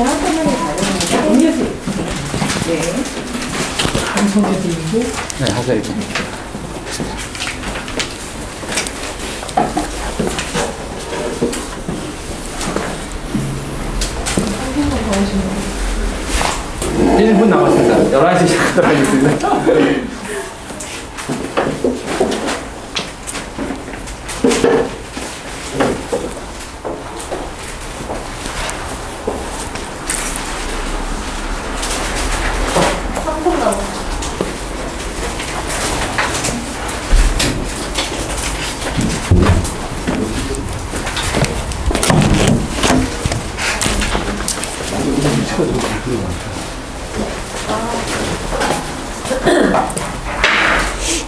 한꺼번에 가져가는 음료수. 네. 한 손에 들고. 네, 하세요. 한국어 가오시면 1분 남았습니다. 11시 시작하도록 하겠습니다.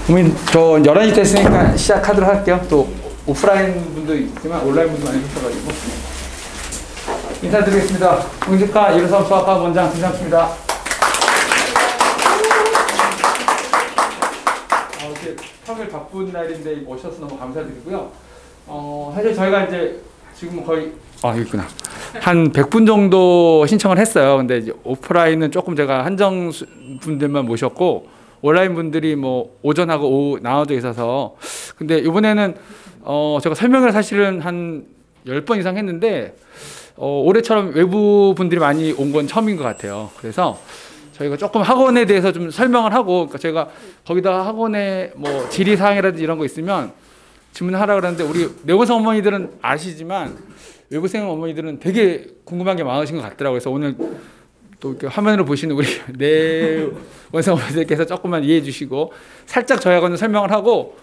그러면 저 11시 됐으니까 시작하도록 할게요. 또 오프라인 분도 있지만 온라인 분도 많이 있어가지고 인사드리겠습니다. 공직과 이루섬 수학과 원장 김상수입니다. 이렇게 평일 바쁜 날인데 오셔서 너무 감사드리고요. 사실 저희가 이제 지금 거의 여기 있구나. 한 100분 정도 신청을 했어요. 근데 이제 오프라인은 조금 제가 한정 분들만 모셨고 온라인 분들이 뭐 오전하고 오후 나눠져 있어서 근데 이번에는 제가 설명을 사실은 한 10번 이상 했는데 올해처럼 외부 분들이 많이 온 건 처음인 것 같아요. 그래서 저희가 조금 학원에 대해서 좀 설명을 하고 그러니까 제가 거기다가 학원에 뭐 질의사항이라든지 이런 거 있으면 질문하라 그러는데 우리 내원생 어머니들은 아시지만 외부생 어머니들은 되게 궁금한 게 많으신 것 같더라고요. 그래서 오늘 또 이렇게 화면으로 보시는 우리 내원생 어머니들께서 조금만 이해해 주시고 살짝 저희하고는 설명을 하고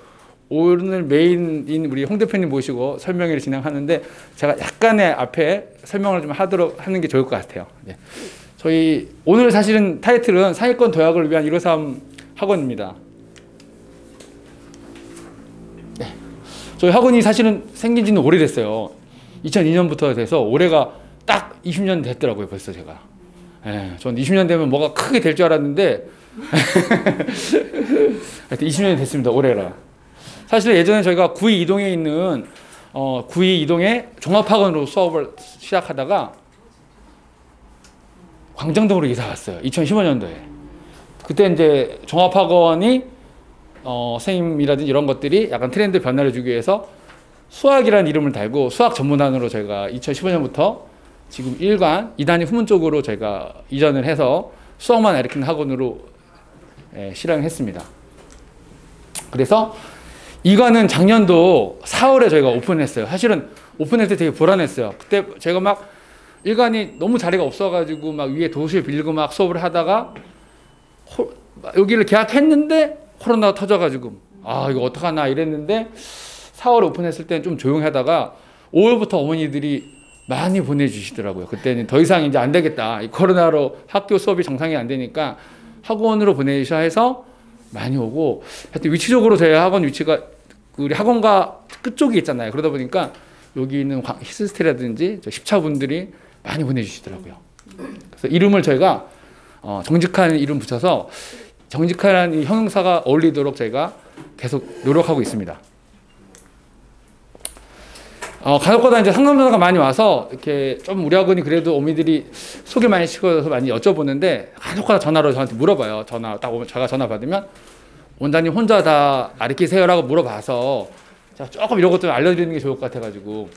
오늘 메인인 우리 홍 대표님 모시고 설명회를 진행하는데 제가 약간의 앞에 설명을 좀 하는 게 좋을 것 같아요. 네. 저희 오늘 사실은 타이틀은 상위권 도약을 위한 153 학원입니다. 네. 저희 학원이 사실은 생긴 지는 오래됐어요. 2002년부터 돼서 올해가 딱 20년 됐더라고요. 벌써 제가. 네, 전 20년 되면 뭐가 크게 될 줄 알았는데 하여튼 20년이 됐습니다. 올해라. 사실 예전에 저희가 구이 이동에 있는 구이 이동의 종합학원으로 수업을 시작하다가 광장동으로 이사 왔어요. 2015년도에. 그때 이제 종합학원이 선생님이라든지 이런 것들이 약간 트렌드 변화를 주기 위해서 수학이라는 이름을 달고 수학 전문단으로 저희가 2015년부터 지금 1관, 2단위 후문 쪽으로 저희가 이전을 해서 수학만 가르치는 학원으로 실행했습니다. 그래서 2관은 작년도 4월에 저희가 오픈했어요. 사실은 오픈할 때 되게 불안했어요. 그때 제가 막 1관이 너무 자리가 없어가지고 막 위에 도시를 빌리고 막 수업을 하다가 여기를 계약했는데 코로나가 터져가지고 이거 어떡하나 이랬는데 4월에 오픈했을 때는 좀 조용히 하다가 5월부터 어머니들이 많이 보내주시더라고요. 그때는 더 이상 이제 안 되겠다. 이 코로나로 학교 수업이 정상이 안 되니까 학원으로 보내주셔 해서 많이 오고 하여튼 위치적으로 저희 학원 위치가 우리 학원과 끝쪽이 있잖아요. 그러다 보니까 여기 있는 히스테라든지 십차분들이 많이 보내주시더라고요. 그래서 이름을 저희가 정직한 이름 붙여서 정직한 이 형용사가 어울리도록 저희가 계속 노력하고 있습니다. 간혹가다 이제 상담자가 많이 와서 이렇게 좀 우리 학원이 그래도 어머니들이 소개 많이 시켜서 많이 여쭤보는데 간혹가다 전화로 저한테 물어봐요. 제가 전화 받으면 원장님 혼자 다 가르치세요라고 물어봐서 제가 조금 이런 것도 알려드리는 게 좋을 것 같아가지고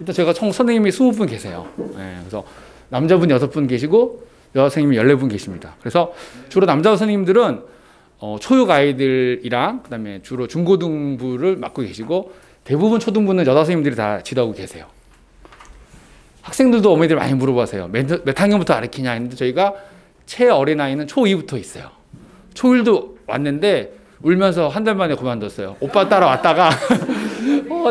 일단 제가 총 선생님이 20분 계세요. 네, 그래서 남자분 6분 계시고 여선생님이 14분 계십니다. 그래서 주로 남자 선생님들은 초육 아이들이랑 그다음에 주로 중고등부를 맡고 계시고 대부분 초등부는 여자 선생님들이 다 지도하고 계세요. 학생들도 어머니들 많이 물어보세요. 몇 학년부터 가르치냐 했는데 저희가 최어린아이는 초2부터 있어요. 초1도 왔는데 울면서 한 달 만에 그만뒀어요. 오빠 따라왔다가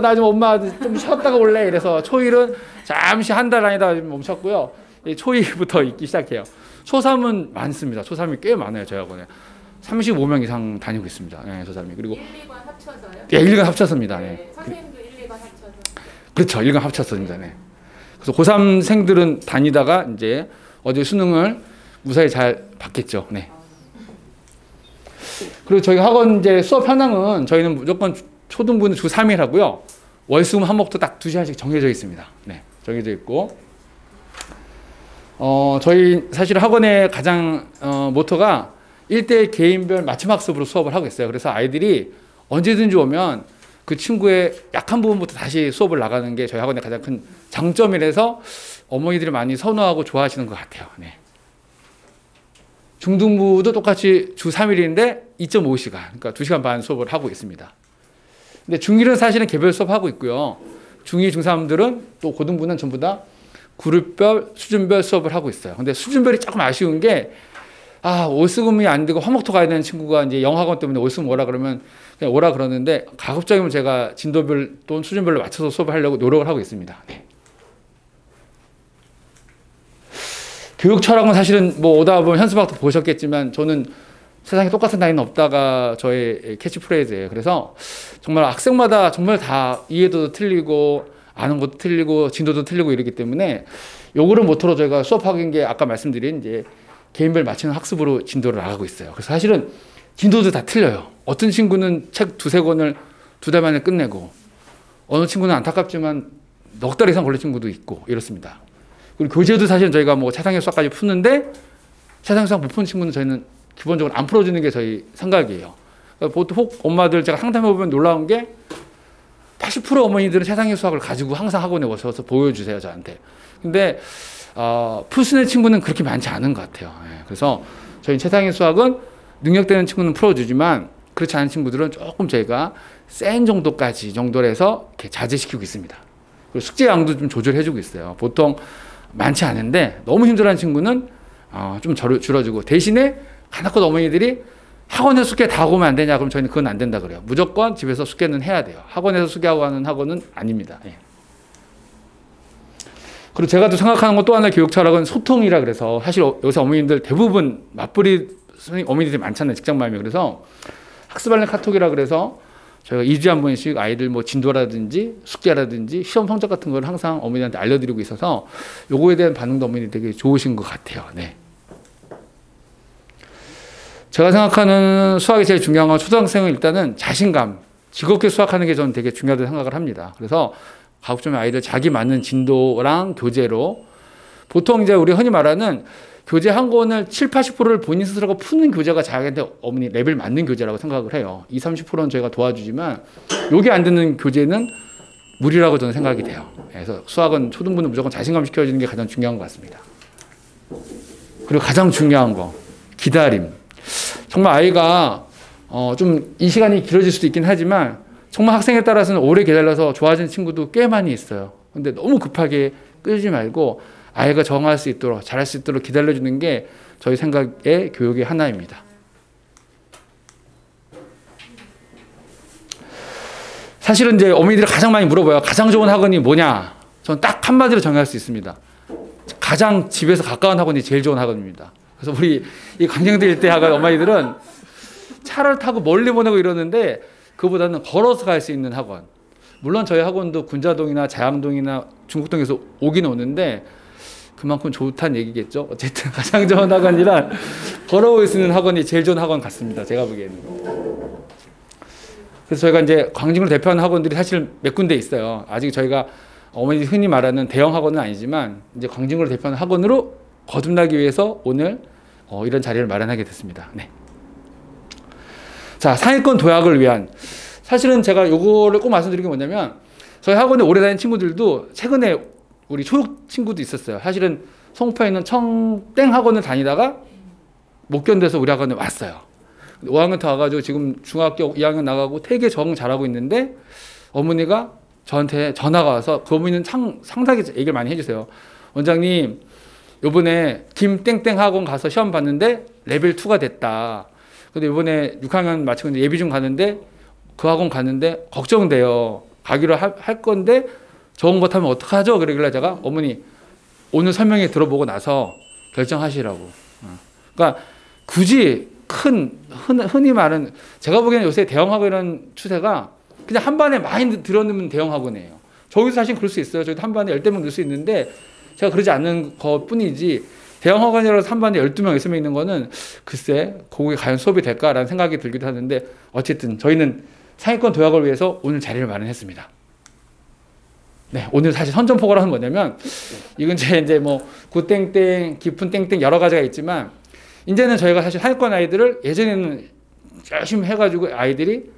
나 좀 엄마 좀 쉬었다가 올래 이래서 초1은 잠시 한 달 아니다 멈췄고요. 초2부터 있기 시작해요. 초3은 많습니다. 초3이 꽤 많아요. 저희 학원에 35명 이상 다니고 있습니다. 네, 초3이. 그리고 1, 2관 합쳐서요? 네, 1관 합쳐서입니다. 네. 선생님도 1, 2관 합쳐서? 그렇죠. 1관 합쳤습니다. 네. 그래서 고3생들은 다니다가 이제 어제 수능을 무사히 잘 봤겠죠. 네. 그리고 저희 학원 이제 수업 현황은 저희는 무조건 초등부는 주 3일 하고요. 월수금 한목도 딱 2시간씩 정해져 있습니다. 네. 정해져 있고. 저희 사실 학원의 가장 모토가 1대1 개인별 맞춤 학습으로 수업을 하고 있어요. 그래서 아이들이 언제든지 오면 그 친구의 약한 부분부터 다시 수업을 나가는 게 저희 학원의 가장 큰 장점이라서 어머니들이 많이 선호하고 좋아하시는 것 같아요. 네. 중등부도 똑같이 주 3일인데 2.5시간, 그러니까 2시간 반 수업을 하고 있습니다. 근데 중1은 사실은 개별 수업하고 있고요. 중2, 중3들은 또 고등부는 전부 다 그룹별, 수준별 수업을 하고 있어요. 근데 수준별이 조금 아쉬운 게, 월수금이 안 되고 화목토 가야 되는 친구가 이제 영어학원 때문에 월수금 오라 그러면 그냥 오라 그러는데, 가급적이면 제가 진도별 또는 수준별로 맞춰서 수업을 하려고 노력을 하고 있습니다. 네. 교육 철학은 사실은 뭐 오다 보면 현수막도 보셨겠지만, 저는 세상에 똑같은 나이는 없다가 저의 캐치프레이즈예요. 그래서 정말 학생마다 정말 다 이해도도 틀리고 아는 것도 틀리고 진도도 틀리고 이러기 때문에 요거를 모토로 저희가 수업하는 게 아까 말씀드린 이제 개인별 맞추는 학습으로 진도를 나가고 있어요. 그래서 사실은 진도도 다 틀려요. 어떤 친구는 책 2-3권을 2달 만에 끝내고, 어느 친구는 안타깝지만 넉 달 이상 걸린 친구도 있고 이렇습니다. 그리고 교재도 사실은 저희가 뭐 차상의 수학까지 푸는데, 차상의 수학 못 푸는 친구는 저희는 기본적으로 안 풀어주는 게 저희 생각이에요. 그러니까 보통 혹 엄마들 제가 상담해보면 놀라운 게 80% 어머니들은 차상의 수학을 가지고 항상 학원에 오셔서 보여주세요, 저한테. 근데 풀 수 있는 친구는 그렇게 많지 않은 것 같아요. 예, 그래서 저희 차상의 수학은 능력되는 친구는 풀어주지만 그렇지 않은 친구들은 조금 저희가 센 정도까지 정도로 해서 이렇게 자제시키고 있습니다. 그리고 숙제 양도 좀 조절해주고 있어요. 보통 많지 않은데 너무 힘들어하는 친구는 좀 줄여주고, 대신에 가나컷 어머니들이 학원에서 숙제 다 하고 오면 안 되냐? 그럼 저희는 그건 안 된다 그래요. 무조건 집에서 숙제는 해야 돼요. 학원에서 숙제하고 하는 학원은 아닙니다. 예. 그리고 제가 또 생각하는 건 또 하나의 교육 철학은 소통이라 그래서, 사실 요새 어머님들 대부분 맞벌이 어머니들이 많잖아요. 직장맘이. 그래서 학습알림 카톡이라 그래서 저희가 2주에 한 번씩 아이들 뭐 진도라든지 숙제라든지 시험 성적 같은 걸 항상 어머니한테 알려드리고 있어서 요거에 대한 반응도 어머니 되게 좋으신 것 같아요. 네. 제가 생각하는 수학이 제일 중요한 건 초등학생은 일단은 자신감, 즐겁게 수학하는 게 저는 되게 중요하다고 생각을 합니다. 그래서 가급적이면 아이들 자기 맞는 진도랑 교재로, 보통 이제 우리 흔히 말하는 교재 한 권을 70-80%를 본인 스스로가 푸는 교재가 자기한테 어머니 레벨 맞는 교재라고 생각을 해요. 20-30%는 저희가 도와주지만 요게 안 되는 교재는 무리라고 저는 생각이 돼요. 그래서 수학은 초등부는 무조건 자신감 시켜주는 게 가장 중요한 것 같습니다. 그리고 가장 중요한 거, 기다림. 정말 아이가 좀 이 시간이 길어질 수도 있긴 하지만 정말 학생에 따라서는 오래 기다려서 좋아지는 친구도 꽤 많이 있어요. 근데 너무 급하게 끌지 말고 아이가 정할 수 있도록, 잘할 수 있도록 기다려주는 게 저희 생각의 교육의 하나입니다. 사실은 이제 어머니들이 가장 많이 물어봐요. 가장 좋은 학원이 뭐냐? 저는 딱 한마디로 정할 수 있습니다. 가장 집에서 가까운 학원이 제일 좋은 학원입니다. 그래서 우리 이 광명대 일대 학원 어머니들은 차를 타고 멀리 보내고 이러는데 그보다는 걸어서 갈 수 있는 학원. 물론 저희 학원도 군자동이나 자양동이나 중국동에서 오긴 오는데 그만큼 좋다는 얘기겠죠. 어쨌든 가장 좋은 학원이란 걸어올 수 있는 학원이 제일 좋은 학원 같습니다. 제가 보기에는. 그래서 저희가 이제 광진을 대표하는 학원들이 사실 몇 군데 있어요. 아직 저희가 어머니 흔히 말하는 대형 학원은 아니지만 이제 광진을 대표하는 학원으로 거듭나기 위해서 오늘 이런 자리를 마련하게 됐습니다. 네. 자, 상위권 도약을 위한, 사실은 제가 요거를 꼭 말씀드리는 게 뭐냐면 저희 학원에 오래 다닌 친구들도 최근에 우리 초육 친구도 있었어요. 사실은 송파에 있는 청땡 학원을 다니다가 못 견뎌서 우리 학원에 왔어요. 5학년 더 와가지고 지금 중학교 2학년 나가고 되게 적응 잘하고 있는데 어머니가 저한테 전화가 와서, 그 어머니는 상당히 얘기를 많이 해주세요. 원장님, 요번에 김땡땡 학원 가서 시험 봤는데 레벨 2가 됐다. 근데 이번에 6학년 마치고 이제 예비중 가는데 그 학원 가는데 걱정돼요. 가기로 할 건데 적응 못하면 어떡하죠? 그러길래 제가 어머니 오늘 설명회 들어보고 나서 결정하시라고. 그러니까 굳이 흔히 말하는, 제가 보기에는 요새 대형학원이라는 추세가 그냥 한 반에 많이 들어넣으면 대형학원이에요. 저희도 사실 그럴 수 있어요. 저희도 한 반에 10대 명 넣을 수 있는데 제가 그러지 않는 것 뿐이지, 대형학원이라서 한 반에 12명 있으면 있는 거는 글쎄 거기에 과연 수업이 될까라는 생각이 들기도 하는데, 어쨌든 저희는 상위권 도약을 위해서 오늘 자리를 마련했습니다. 네, 오늘 사실 선전포고라는 뭐냐면 이건 제 이제 뭐 굿땡땡, 깊은 땡땡 여러 가지가 있지만 이제는 저희가 사실 상위권 아이들을 예전에는 열심히 해가지고 아이들이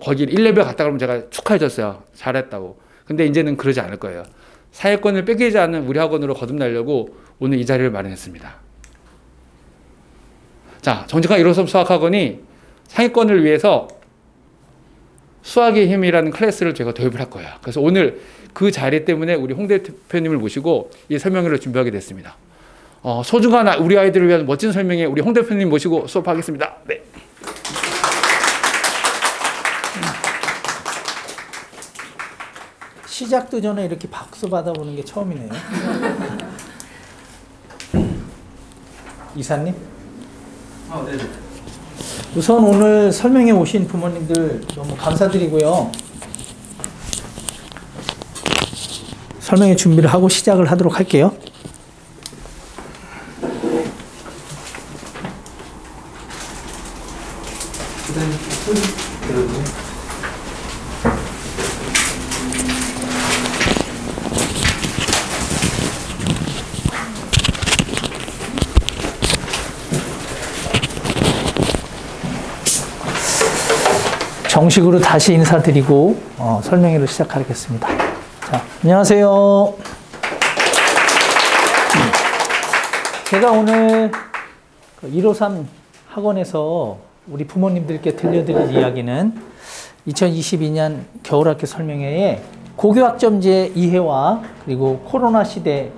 거기 1레벨 갔다 그러면 제가 축하해줬어요. 잘했다고. 근데 이제는 그러지 않을 거예요. 상위권을 뺏기지 않는 우리 학원으로 거듭나려고 오늘 이 자리를 마련했습니다. 자, 정직한 1호선 수학학원이 상위권을 위해서 수학의 힘이라는 클래스를 제가 도입을 할 거예요. 그래서 오늘 그 자리 때문에 우리 홍 대표님을 모시고 이 설명회를 준비하게 됐습니다. 소중한 우리 아이들을 위한 멋진 설명회 우리 홍 대표님 모시고 수업하겠습니다. 네. 시작도 전에 이렇게 박수 받아보는 게 처음이네요. 이사님? 네. 우선 오늘 설명해 오신 부모님들 너무 감사드리고요. 설명회 준비를 하고 시작을 하도록 할게요. 정식으로 다시 인사드리고 설명회를 시작하겠습니다. 자, 안녕하세요. 제가 오늘 153 학원에서 우리 부모님들께 들려드릴 이야기는 2022년 겨울학기 설명회에 고교학점제 이해와 그리고 코로나 시대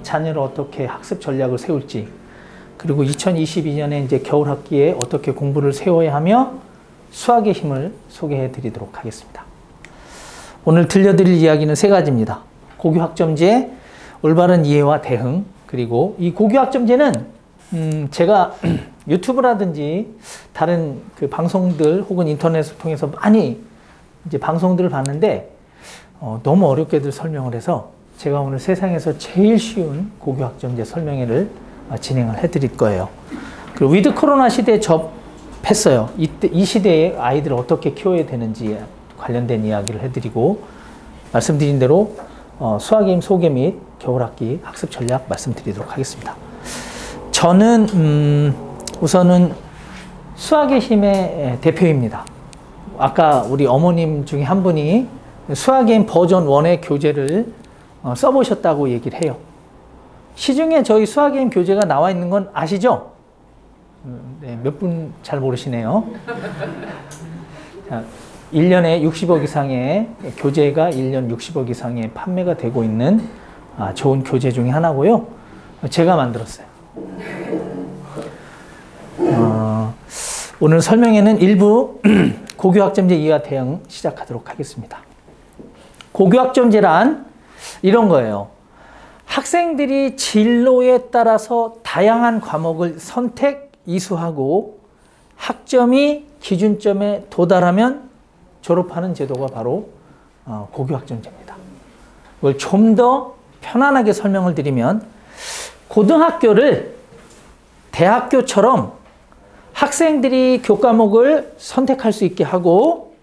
자녀를 어떻게 학습 전략을 세울지, 그리고 2022년에 이제 겨울학기에 어떻게 공부를 세워야 하며 수학의 힘을 소개해 드리도록 하겠습니다. 오늘 들려드릴 이야기는 세 가지입니다. 고교학점제, 올바른 이해와 대응, 그리고 이 고교학점제는 제가 유튜브라든지 다른 그 방송들 혹은 인터넷을 통해서 많이 이제 방송들을 봤는데 너무 어렵게들 설명을 해서 제가 오늘 세상에서 제일 쉬운 고교학점제 설명회를 진행을 해드릴 거예요. 그리고 위드 코로나 시대에 접했어요. 이 시대에 아이들을 어떻게 키워야 되는지 관련된 이야기를 해드리고, 말씀드린 대로 수학의 힘 소개 및 겨울학기 학습 전략 말씀드리도록 하겠습니다. 저는 우선은 수학의 힘의 대표입니다. 아까 우리 어머님 중에 한 분이 수학의 힘 버전 1의 교재를 써보셨다고 얘기를 해요. 시중에 저희 수학의 힘 교재가 나와 있는 건 아시죠? 네, 몇 분 잘 모르시네요. 자, 1년에 60억 이상의 교재가 1년 60억 이상의 판매가 되고 있는 좋은 교재 중에 하나고요. 제가 만들었어요. 오늘 설명회는 일부 고교학점제 이해와 대응 시작하도록 하겠습니다. 고교학점제란 이런 거예요. 학생들이 진로에 따라서 다양한 과목을 선택, 이수하고 학점이 기준점에 도달하면 졸업하는 제도가 바로 고교학점제입니다. 이걸 좀 더 편안하게 설명을 드리면, 고등학교를 대학교처럼 학생들이 교과목을 선택할 수 있게 하고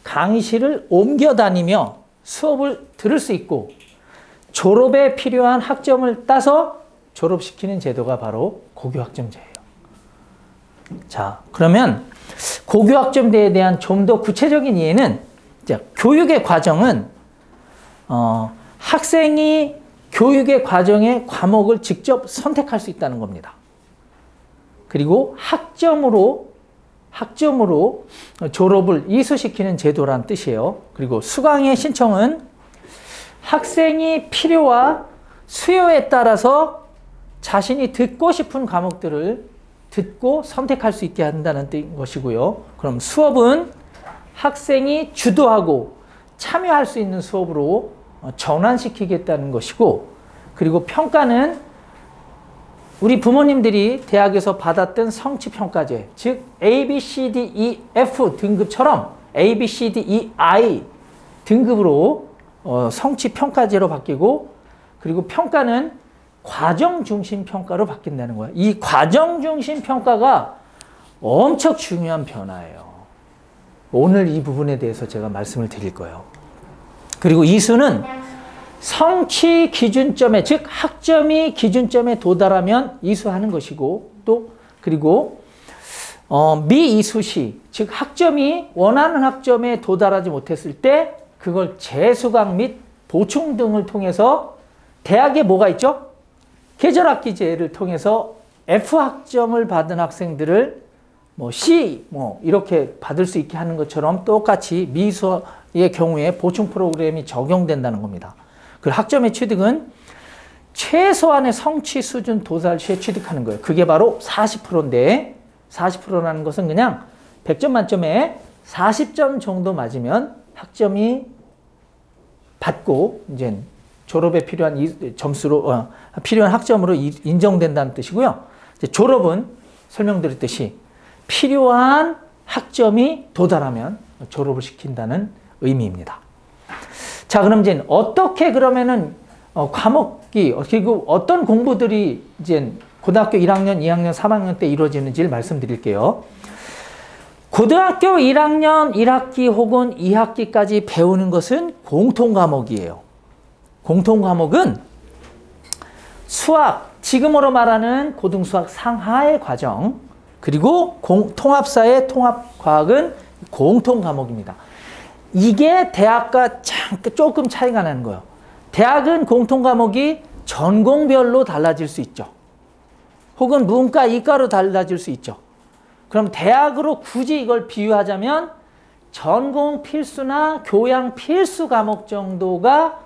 강의실을 옮겨 다니며 수업을 들을 수 있고 졸업에 필요한 학점을 따서 졸업시키는 제도가 바로 고교학점제예요. 자, 그러면 고교학점제에 대한 좀 더 구체적인 이해는, 교육의 과정은 학생이 교육의 과정에 과목을 직접 선택할 수 있다는 겁니다. 그리고 학점으로 졸업을 이수시키는 제도란 뜻이에요. 그리고 수강의 신청은 학생이 필요와 수요에 따라서 자신이 듣고 싶은 과목들을 듣고 선택할 수 있게 한다는 것이고요. 그럼 수업은 학생이 주도하고 참여할 수 있는 수업으로 전환시키겠다는 것이고, 그리고 평가는 우리 부모님들이 대학에서 받았던 성취평가제, 즉 A, B, C, D, E, F 등급처럼 A, B, C, D, E, I 등급으로 성취평가제로 바뀌고, 그리고 평가는 과정 중심 평가로 바뀐다는 거예요. 이 과정 중심 평가가 엄청 중요한 변화예요. 오늘 이 부분에 대해서 제가 말씀을 드릴 거예요. 그리고 이수는 성취 기준점에, 즉 학점이 기준점에 도달하면 이수하는 것이고, 또 그리고 미이수시, 즉 학점이 원하는 학점에 도달하지 못했을 때 그걸 재수강 및 보충 등을 통해서 대학에 뭐가 있죠? 계절학기제를 통해서 F학점을 받은 학생들을 C 이렇게 받을 수 있게 하는 것처럼 똑같이 미수의 경우에 보충 프로그램이 적용된다는 겁니다. 그 학점의 취득은 최소한의 성취 수준 도달 시에 취득하는 거예요. 그게 바로 40%인데 40%라는 것은 그냥 100점 만점에 40점 정도 맞으면 학점이 받고 이제 졸업에 필요한 점수로 필요한 학점으로 인정된다는 뜻이고요. 이제 졸업은 설명드렸듯이 필요한 학점이 도달하면 졸업을 시킨다는 의미입니다. 자, 그럼 이제 어떻게 그러면은 과목이 그리고 어떤 공부들이 이제 고등학교 1학년, 2학년, 3학년 때 이루어지는지를 말씀드릴게요. 고등학교 1학년 1학기 혹은 2학기까지 배우는 것은 공통 과목이에요. 공통 과목은 수학, 지금으로 말하는 고등수학 상하의 과정, 그리고 통합사의 통합과학은 공통 과목입니다. 이게 대학과 조금 차이가 나는 거예요. 대학은 공통 과목이 전공별로 달라질 수 있죠. 혹은 문과, 이과로 달라질 수 있죠. 그럼 대학으로 굳이 이걸 비유하자면 전공 필수나 교양 필수 과목 정도가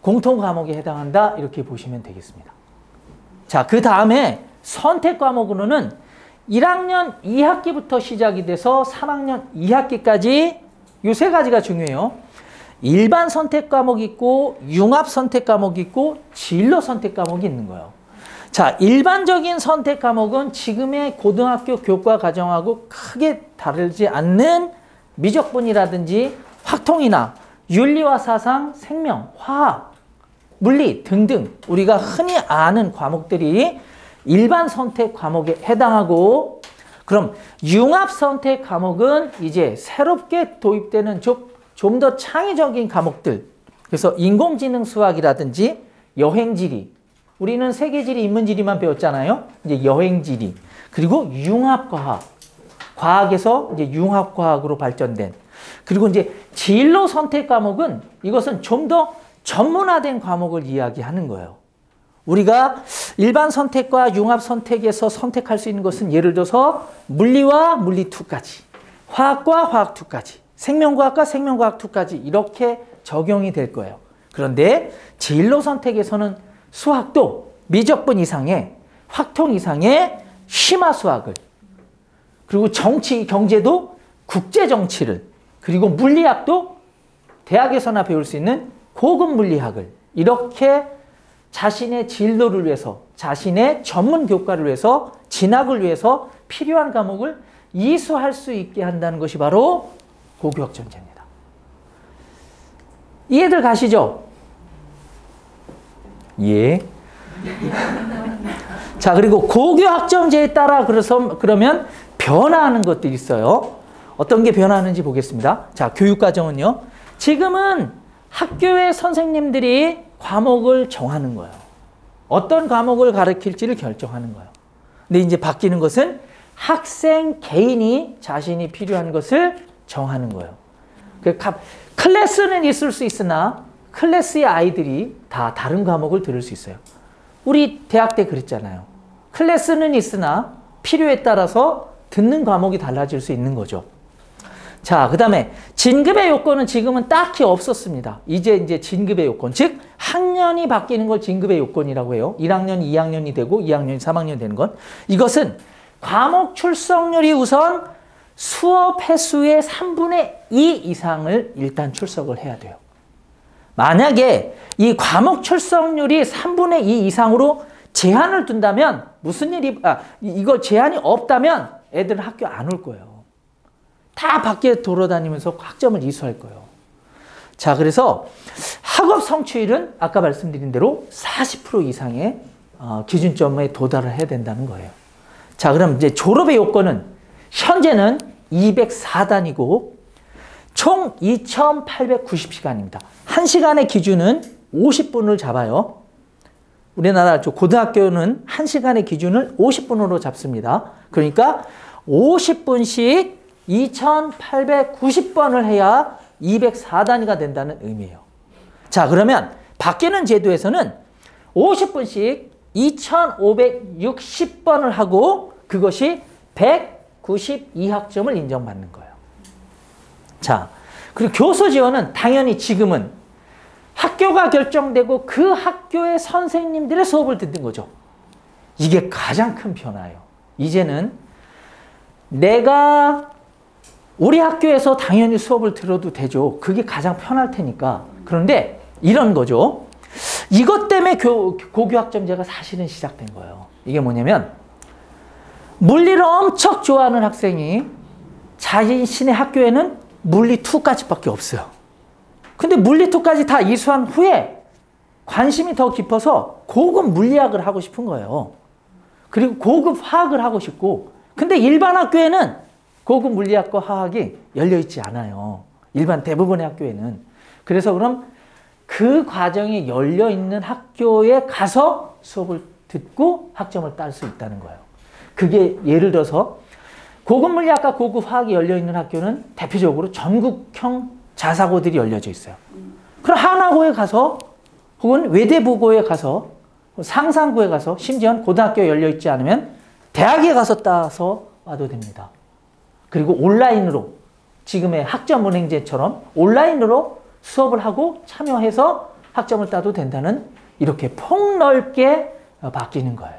공통 과목에 해당한다, 이렇게 보시면 되겠습니다. 자, 그 다음에 선택 과목으로는 1학년 2학기부터 시작이 돼서 3학년 2학기까지 이 세 가지가 중요해요. 일반 선택 과목이 있고 융합 선택 과목이 있고 진로 선택 과목이 있는 거예요. 자, 일반적인 선택 과목은 지금의 고등학교 교과 과정하고 크게 다르지 않는 미적분이라든지 확통이나 윤리와 사상, 생명, 화학, 물리 등등 우리가 흔히 아는 과목들이 일반 선택 과목에 해당하고, 그럼 융합 선택 과목은 이제 새롭게 도입되는 좀 더 창의적인 과목들, 그래서 인공지능 수학이라든지 여행지리, 우리는 세계지리, 인문지리만 배웠잖아요. 이제 여행지리, 그리고 융합과학, 과학에서 이제 융합과학으로 발전된, 그리고 이제 진로 선택 과목은 이것은 좀 더 전문화된 과목을 이야기하는 거예요. 우리가 일반 선택과 융합 선택에서 선택할 수 있는 것은 예를 들어서 물리와 물리 2까지, 화학과 화학 2까지, 생명과학과 생명과학 2까지 이렇게 적용이 될 거예요. 그런데 진로 선택에서는 수학도 미적분 이상의, 확통 이상의 심화 수학을, 그리고 정치, 경제도 국제 정치를, 그리고 물리학도 대학에서나 배울 수 있는 고급 물리학을 이렇게 자신의 진로를 위해서, 자신의 전문 교과를 위해서, 진학을 위해서 필요한 과목을 이수할 수 있게 한다는 것이 바로 고교학점제입니다. 이해들 가시죠? 예. 자, 그리고 고교학점제에 따라 그러면 변화하는 것들이 있어요. 어떤 게 변화하는지 보겠습니다. 자, 교육과정은요. 지금은 학교의 선생님들이 과목을 정하는 거예요. 어떤 과목을 가르칠지를 결정하는 거예요. 근데 이제 바뀌는 것은 학생 개인이 자신이 필요한 것을 정하는 거예요. 클래스는 있을 수 있으나 클래스의 아이들이 다 다른 과목을 들을 수 있어요. 우리 대학 때 그랬잖아요. 클래스는 있으나 필요에 따라서 듣는 과목이 달라질 수 있는 거죠. 자, 그 다음에 진급의 요건은 지금은 딱히 없었습니다. 이제 진급의 요건, 즉 학년이 바뀌는 걸 진급의 요건이라고 해요. 1학년이 2학년이 되고 2학년이 3학년이 되는 건, 이것은 과목 출석률이 우선 수업 횟수의 3분의 2 이상을 일단 출석을 해야 돼요. 만약에 이 과목 출석률이 3분의 2 이상으로 제한을 둔다면 무슨 이거 제한이 없다면 애들은 학교 안 올 거예요. 다 밖에 돌아다니면서 학점을 이수할 거예요. 자, 그래서 학업 성취율은 아까 말씀드린 대로 40% 이상의 기준점에 도달을 해야 된다는 거예요. 자, 그럼 이제 졸업의 요건은 현재는 204단이고 총 2,890시간입니다. 1시간의 기준은 50분을 잡아요. 우리나라 고등학교는 1시간의 기준을 50분으로 잡습니다. 그러니까 50분씩 2,890번을 해야 204단위가 된다는 의미예요. 자, 그러면 바뀌는 제도에서는 50분씩 2,560번을 하고 그것이 192학점을 인정받는 거예요. 자, 그리고 교수 지원은 당연히 지금은 학교가 결정되고 그 학교의 선생님들의 수업을 듣는 거죠. 이게 가장 큰 변화예요. 이제는 내가 우리 학교에서 당연히 수업을 들어도 되죠. 그게 가장 편할 테니까. 그런데 이런 거죠. 이것 때문에 고교학점제가 사실은 시작된 거예요. 이게 뭐냐면 물리를 엄청 좋아하는 학생이 자신의 학교에는 물리 2까지밖에 없어요. 근데 물리 2까지 다 이수한 후에 관심이 더 깊어서 고급 물리학을 하고 싶은 거예요. 그리고 고급 화학을 하고 싶고, 근데 일반 학교에는 고급 물리학과 화학이 열려있지 않아요. 일반 대부분의 학교에는. 그래서 그럼 그 과정이 열려있는 학교에 가서 수업을 듣고 학점을 딸 수 있다는 거예요. 그게 예를 들어서 고급 물리학과 고급 화학이 열려있는 학교는 대표적으로 전국형 자사고들이 열려져 있어요. 그럼 하나고에 가서 혹은 외대부고에 가서 상산고에 가서 심지어는 고등학교에 열려있지 않으면 대학에 가서 따서 와도 됩니다. 그리고 온라인으로 지금의 학점은행제처럼 온라인으로 수업을 하고 참여해서 학점을 따도 된다는 이렇게 폭넓게 바뀌는 거예요.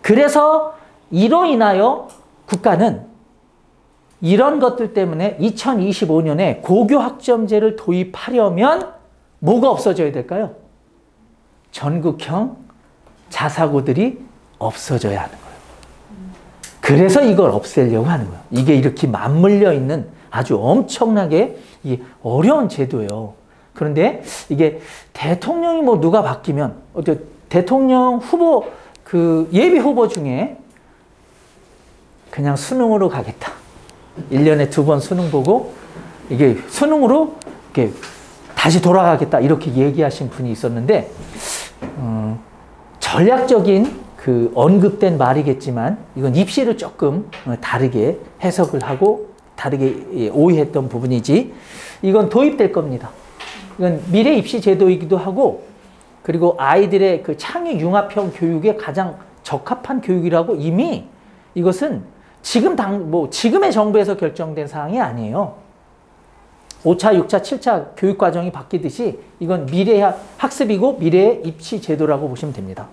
그래서 이로 인하여 국가는 이런 것들 때문에 2025년에 고교학점제를 도입하려면 뭐가 없어져야 될까요? 전국형 자사고들이 없어져야 하는 거예요. 그래서 이걸 없애려고 하는 거예요. 이게 이렇게 맞물려 있는 아주 엄청나게 어려운 제도예요. 그런데 이게 대통령이 뭐 누가 바뀌면 대통령 후보 예비 후보 중에 그냥 수능으로 가겠다. 1년에 2번 수능 보고 이게 수능으로 이렇게 다시 돌아가겠다 이렇게 얘기하신 분이 있었는데 전략적인 언급된 말이겠지만 이건 입시를 조금 다르게 해석을 하고 다르게 오해했던 부분이지 이건 도입될 겁니다. 이건 미래 입시 제도이기도 하고 그리고 아이들의 창의 융합형 교육에 가장 적합한 교육이라고 이미 이것은 지금의 정부에서 결정된 사항이 아니에요. 5차, 6차, 7차 교육과정이 바뀌듯이 이건 미래의 학습이고 미래의 입시 제도라고 보시면 됩니다.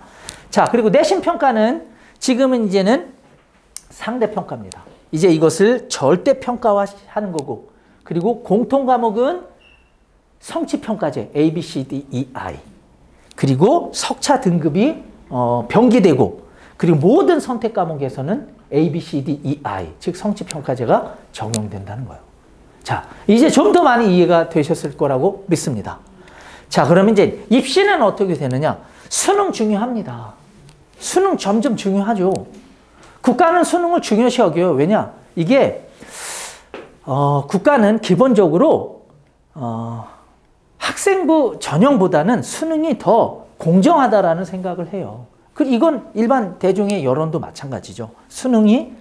자, 그리고 내신 평가는 지금은 이제는 상대평가입니다. 이제 이것을 절대평가화하는 거고 그리고 공통과목은 성취평가제 A, B, C, D, E, I 그리고 석차 등급이 병기되고 그리고 모든 선택 과목에서는 A, B, C, D, E, I 즉 성취평가제가 적용된다는 거예요. 자, 이제 좀 더 많이 이해가 되셨을 거라고 믿습니다. 자, 그러면 이제 입시는 어떻게 되느냐? 수능 중요합니다. 수능 점점 중요하죠. 국가는 수능을 중요시 여겨요. 왜냐? 이게 국가는 기본적으로 학생부 전형보다는 수능이 더 공정하다라는 생각을 해요. 이건 일반 대중의 여론도 마찬가지죠. 수능이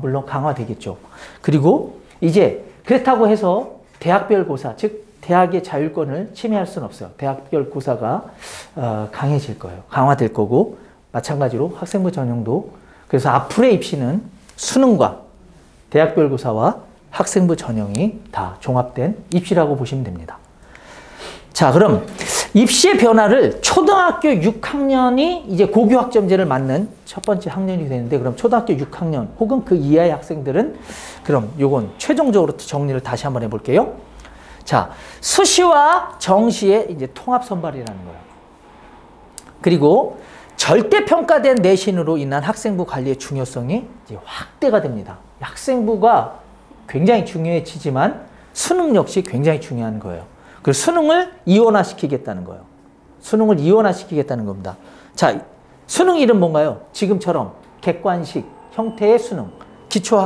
물론 강화되겠죠. 그리고 이제 그렇다고 해서 대학별 고사, 즉 대학의 자율권을 침해할 수는 없어요. 대학별 고사가 강해질 거예요. 강화될 거고 마찬가지로 학생부 전형도 그래서 앞으로의 입시는 수능과 대학별 고사와 학생부 전형이 다 종합된 입시라고 보시면 됩니다. 자, 그럼 입시의 변화를 초등학교 6학년이 이제 고교학점제를 맞는 첫 번째 학년이 되는데 그럼 초등학교 6학년 혹은 그 이하의 학생들은 그럼 요건 최종적으로 정리를 다시 한번 해볼게요. 자, 수시와 정시의 이제 통합 선발이라는 거예요. 그리고 절대평가된 내신으로 인한 학생부 관리의 중요성이 이제 확대가 됩니다. 학생부가 굉장히 중요해지지만 수능 역시 굉장히 중요한 거예요. 그래서 수능을 이원화시키겠다는 거예요. 수능을 이원화시키겠다는 겁니다. 자, 수능 이름 뭔가요? 지금처럼 객관식 형태의 수능, 기초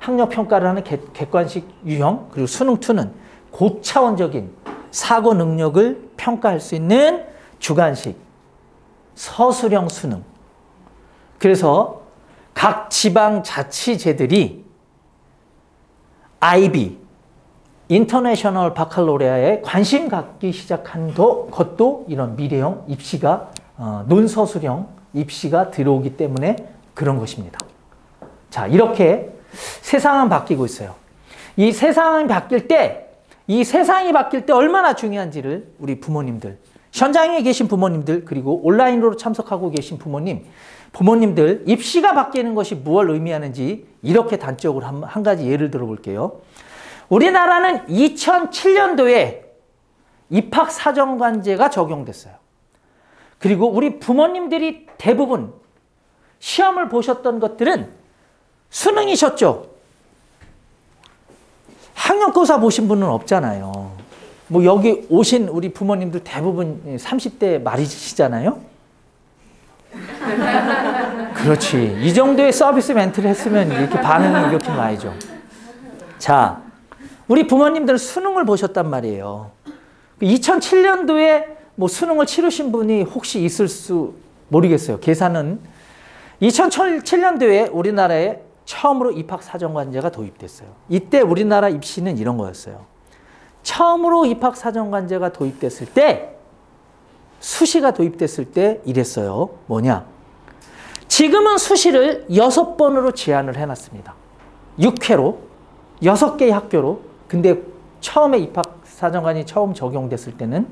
학력 평가를 하는 객관식 유형, 그리고 수능 2는 고차원적인 사고 능력을 평가할 수 있는 주관식 서술형 수능. 그래서 각 지방자치제들이 IB, 인터내셔널 바칼로레아에 관심 갖기 시작한 것도 이런 미래형 입시가 논서술형 입시가 들어오기 때문에 그런 것입니다. 자, 이렇게 세상은 바뀌고 있어요. 이 세상이 바뀔 때 얼마나 중요한지를 우리 부모님들, 현장에 계신 부모님들, 그리고 온라인으로 참석하고 계신 부모님들 입시가 바뀌는 것이 무엇을 의미하는지 이렇게 단적으로 한 가지 예를 들어볼게요. 우리나라는 2007년도에 입학사정관제가 적용됐어요. 그리고 우리 부모님들이 대부분 시험을 보셨던 것들은 수능이셨죠. 학력고사 보신 분은 없잖아요. 뭐 여기 오신 우리 부모님들 대부분 30대 말이시잖아요. 그렇지. 이 정도의 서비스 멘트를 했으면 이렇게 반응이 이렇게 와야죠. 자, 우리 부모님들은 수능을 보셨단 말이에요. 2007년도에 뭐 수능을 치르신 분이 혹시 있을 수 모르겠어요. 계산은 2007년도에 우리나라에 처음으로 입학사정관제가 도입됐어요. 이때 우리나라 입시는 이런 거였어요. 처음으로 입학사정관제가 도입됐을 때, 수시가 도입됐을 때 이랬어요. 뭐냐? 지금은 수시를 6번으로 제한을 해놨습니다. 6회로 6개의 학교로. 근데 처음에 입학사정관이 처음 적용됐을 때는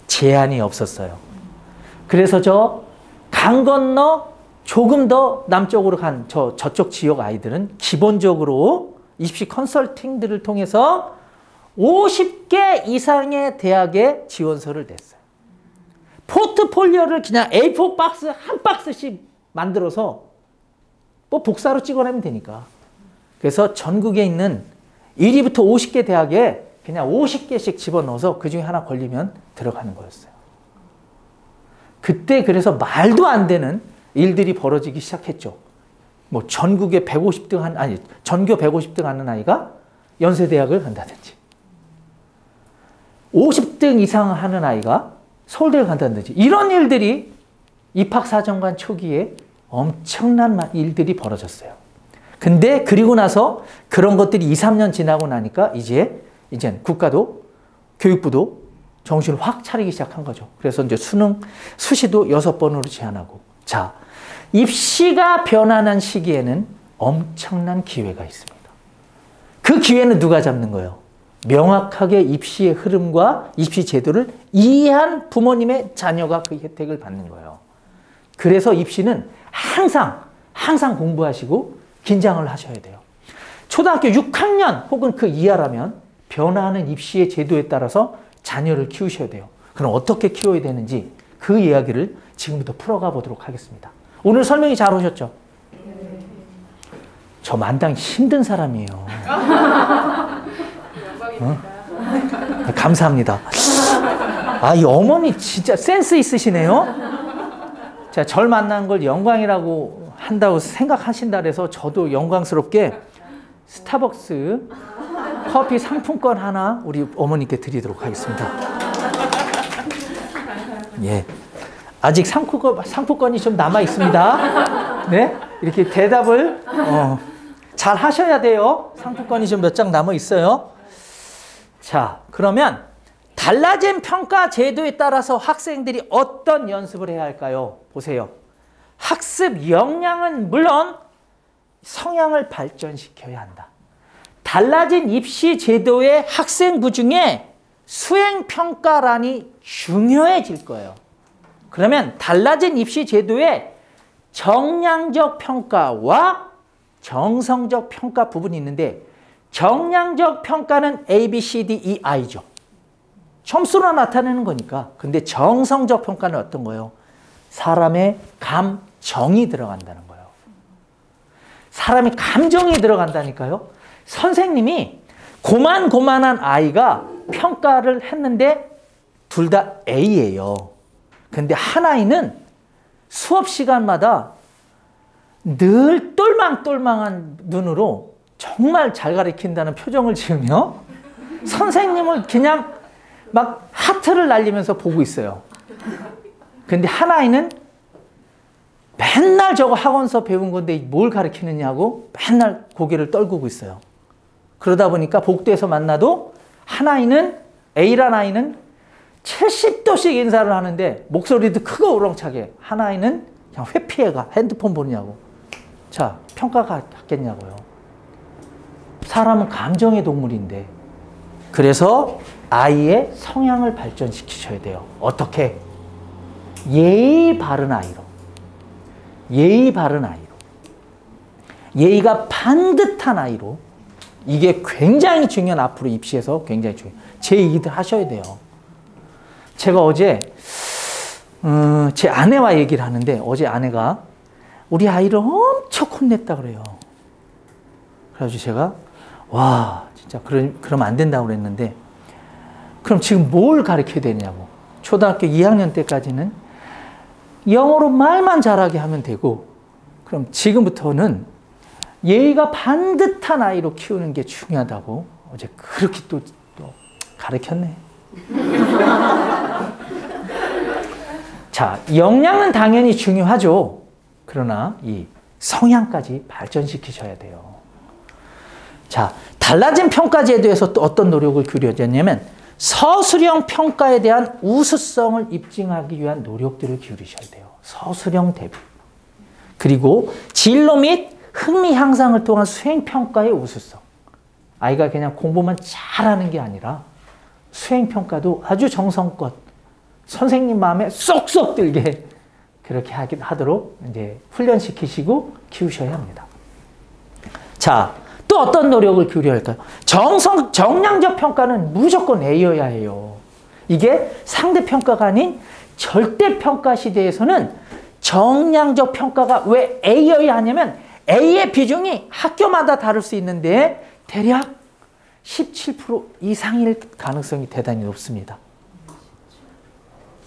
제한이 없었어요. 그래서 저 강 건너 조금 더 남쪽으로 간 저쪽 지역 아이들은 기본적으로 입시 컨설팅들을 통해서 50개 이상의 대학에 지원서를 냈어요. 포트폴리오를 그냥 A4 박스 한 박스씩 만들어서 뭐 복사로 찍어내면 되니까. 그래서 전국에 있는 1위부터 50개 대학에 그냥 50개씩 집어넣어서 그중에 하나 걸리면 들어가는 거였어요. 그때 그래서 말도 안 되는 일들이 벌어지기 시작했죠. 뭐 전국에 150등 전교 150등 하는 아이가 연세대학을 간다든지, 50등 이상 하는 아이가 서울대를 간다든지, 이런 일들이 입학사정관 초기에 엄청난 일들이 벌어졌어요. 근데 그리고 나서 그런 것들이 2, 3년 지나고 나니까 이제 국가도 교육부도 정신을 확 차리기 시작한 거죠. 그래서 이제 수시도 6번으로 제한하고. 자, 입시가 변하는 시기에는 엄청난 기회가 있습니다. 그 기회는 누가 잡는 거예요? 명확하게 입시의 흐름과 입시 제도를 이해한 부모님의 자녀가 그 혜택을 받는 거예요. 그래서 입시는 항상 공부하시고 긴장을 하셔야 돼요. 초등학교 6학년 혹은 그 이하라면 변화하는 입시의 제도에 따라서 자녀를 키우셔야 돼요. 그럼 어떻게 키워야 되는지 그 이야기를 지금부터 풀어가 보도록 하겠습니다. 오늘 설명이 잘 오셨죠? 저 만당 힘든 사람이에요. 감사합니다. 아, 이 어머니 진짜 센스 있으시네요. 자, 절 만난 걸 영광이라고 한다고 생각하신다 그래서 저도 영광스럽게 스타벅스 커피 상품권 하나 우리 어머니께 드리도록 하겠습니다. 예. 아직 상품권이 좀 남아 있습니다. 네? 이렇게 대답을 잘 하셔야 돼요. 상품권이 좀 몇 장 남아 있어요. 자, 그러면 달라진 평가 제도에 따라서 학생들이 어떤 연습을 해야 할까요? 보세요. 학습 역량은 물론 성향을 발전시켜야 한다. 달라진 입시 제도의 학생부 중에 수행평가란이 중요해질 거예요. 그러면 달라진 입시 제도에 정량적 평가와 정성적 평가 부분이 있는데, 정량적 평가는 A, B, C, D, E, I죠. 점수로 나타내는 거니까. 근데 정성적 평가는 어떤 거예요? 사람의 감정이 들어간다는 거예요. 사람의 감정이 들어간다니까요. 선생님이 고만고만한 아이가 평가를 했는데 둘 다 A예요. 근데 한 아이는 수업 시간마다 늘 똘망똘망한 눈으로 정말 잘 가르친다는 표정을 지으며 선생님을 그냥 막 하트를 날리면서 보고 있어요. 근데 한 아이는 맨날 저거 학원서 배운 건데 뭘 가르치느냐고 맨날 고개를 떨구고 있어요. 그러다 보니까 복도에서 만나도 한 아이는, A란 아이는 70도씩 인사를 하는데 목소리도 크고 우렁차게, 한 아이는 그냥 회피해가 핸드폰 보느냐고. 자, 평가가 같겠냐고요. 사람은 감정의 동물인데. 그래서 아이의 성향을 발전시키셔야 돼요. 어떻게? 예의 바른 아이로. 예의 바른 아이로. 예의가 반듯한 아이로. 이게 굉장히 중요한, 앞으로 입시에서 굉장히 중요해요. 제 얘기들 하셔야 돼요. 제가 어제 제 아내와 얘기를 하는데, 어제 아내가 우리 아이를 엄청 혼냈다 그래요. 그래가지고 제가 와 진짜 그러면 안 된다고 그랬는데, 그럼 지금 뭘 가르쳐야 되냐고. 초등학교 2학년 때까지는 영어로 말만 잘하게 하면 되고, 그럼 지금부터는 예의가 반듯한 아이로 키우는 게 중요하다고 어제 그렇게 또 가르쳤네. 자, 역량은 당연히 중요하죠. 그러나 이 성향까지 발전시키셔야 돼요. 자, 달라진 평가 제도에서 또 어떤 노력을 기울여졌냐면, 서술형 평가에 대한 우수성을 입증하기 위한 노력들을 기울이셔야 돼요. 서술형 대비. 그리고 진로 및 흥미 향상을 통한 수행평가의 우수성. 아이가 그냥 공부만 잘하는 게 아니라 수행평가도 아주 정성껏 선생님 마음에 쏙쏙 들게 그렇게 하도록 이제 훈련시키시고 키우셔야 합니다. 자, 또 어떤 노력을 기울여야 할까요? 정량적 평가는 무조건 A여야 해요. 이게 상대평가가 아닌 절대평가 시대에서는 정량적 평가가 왜 A여야 하냐면, A의 비중이 학교마다 다를 수 있는데 대략 17% 이상일 가능성이 대단히 높습니다.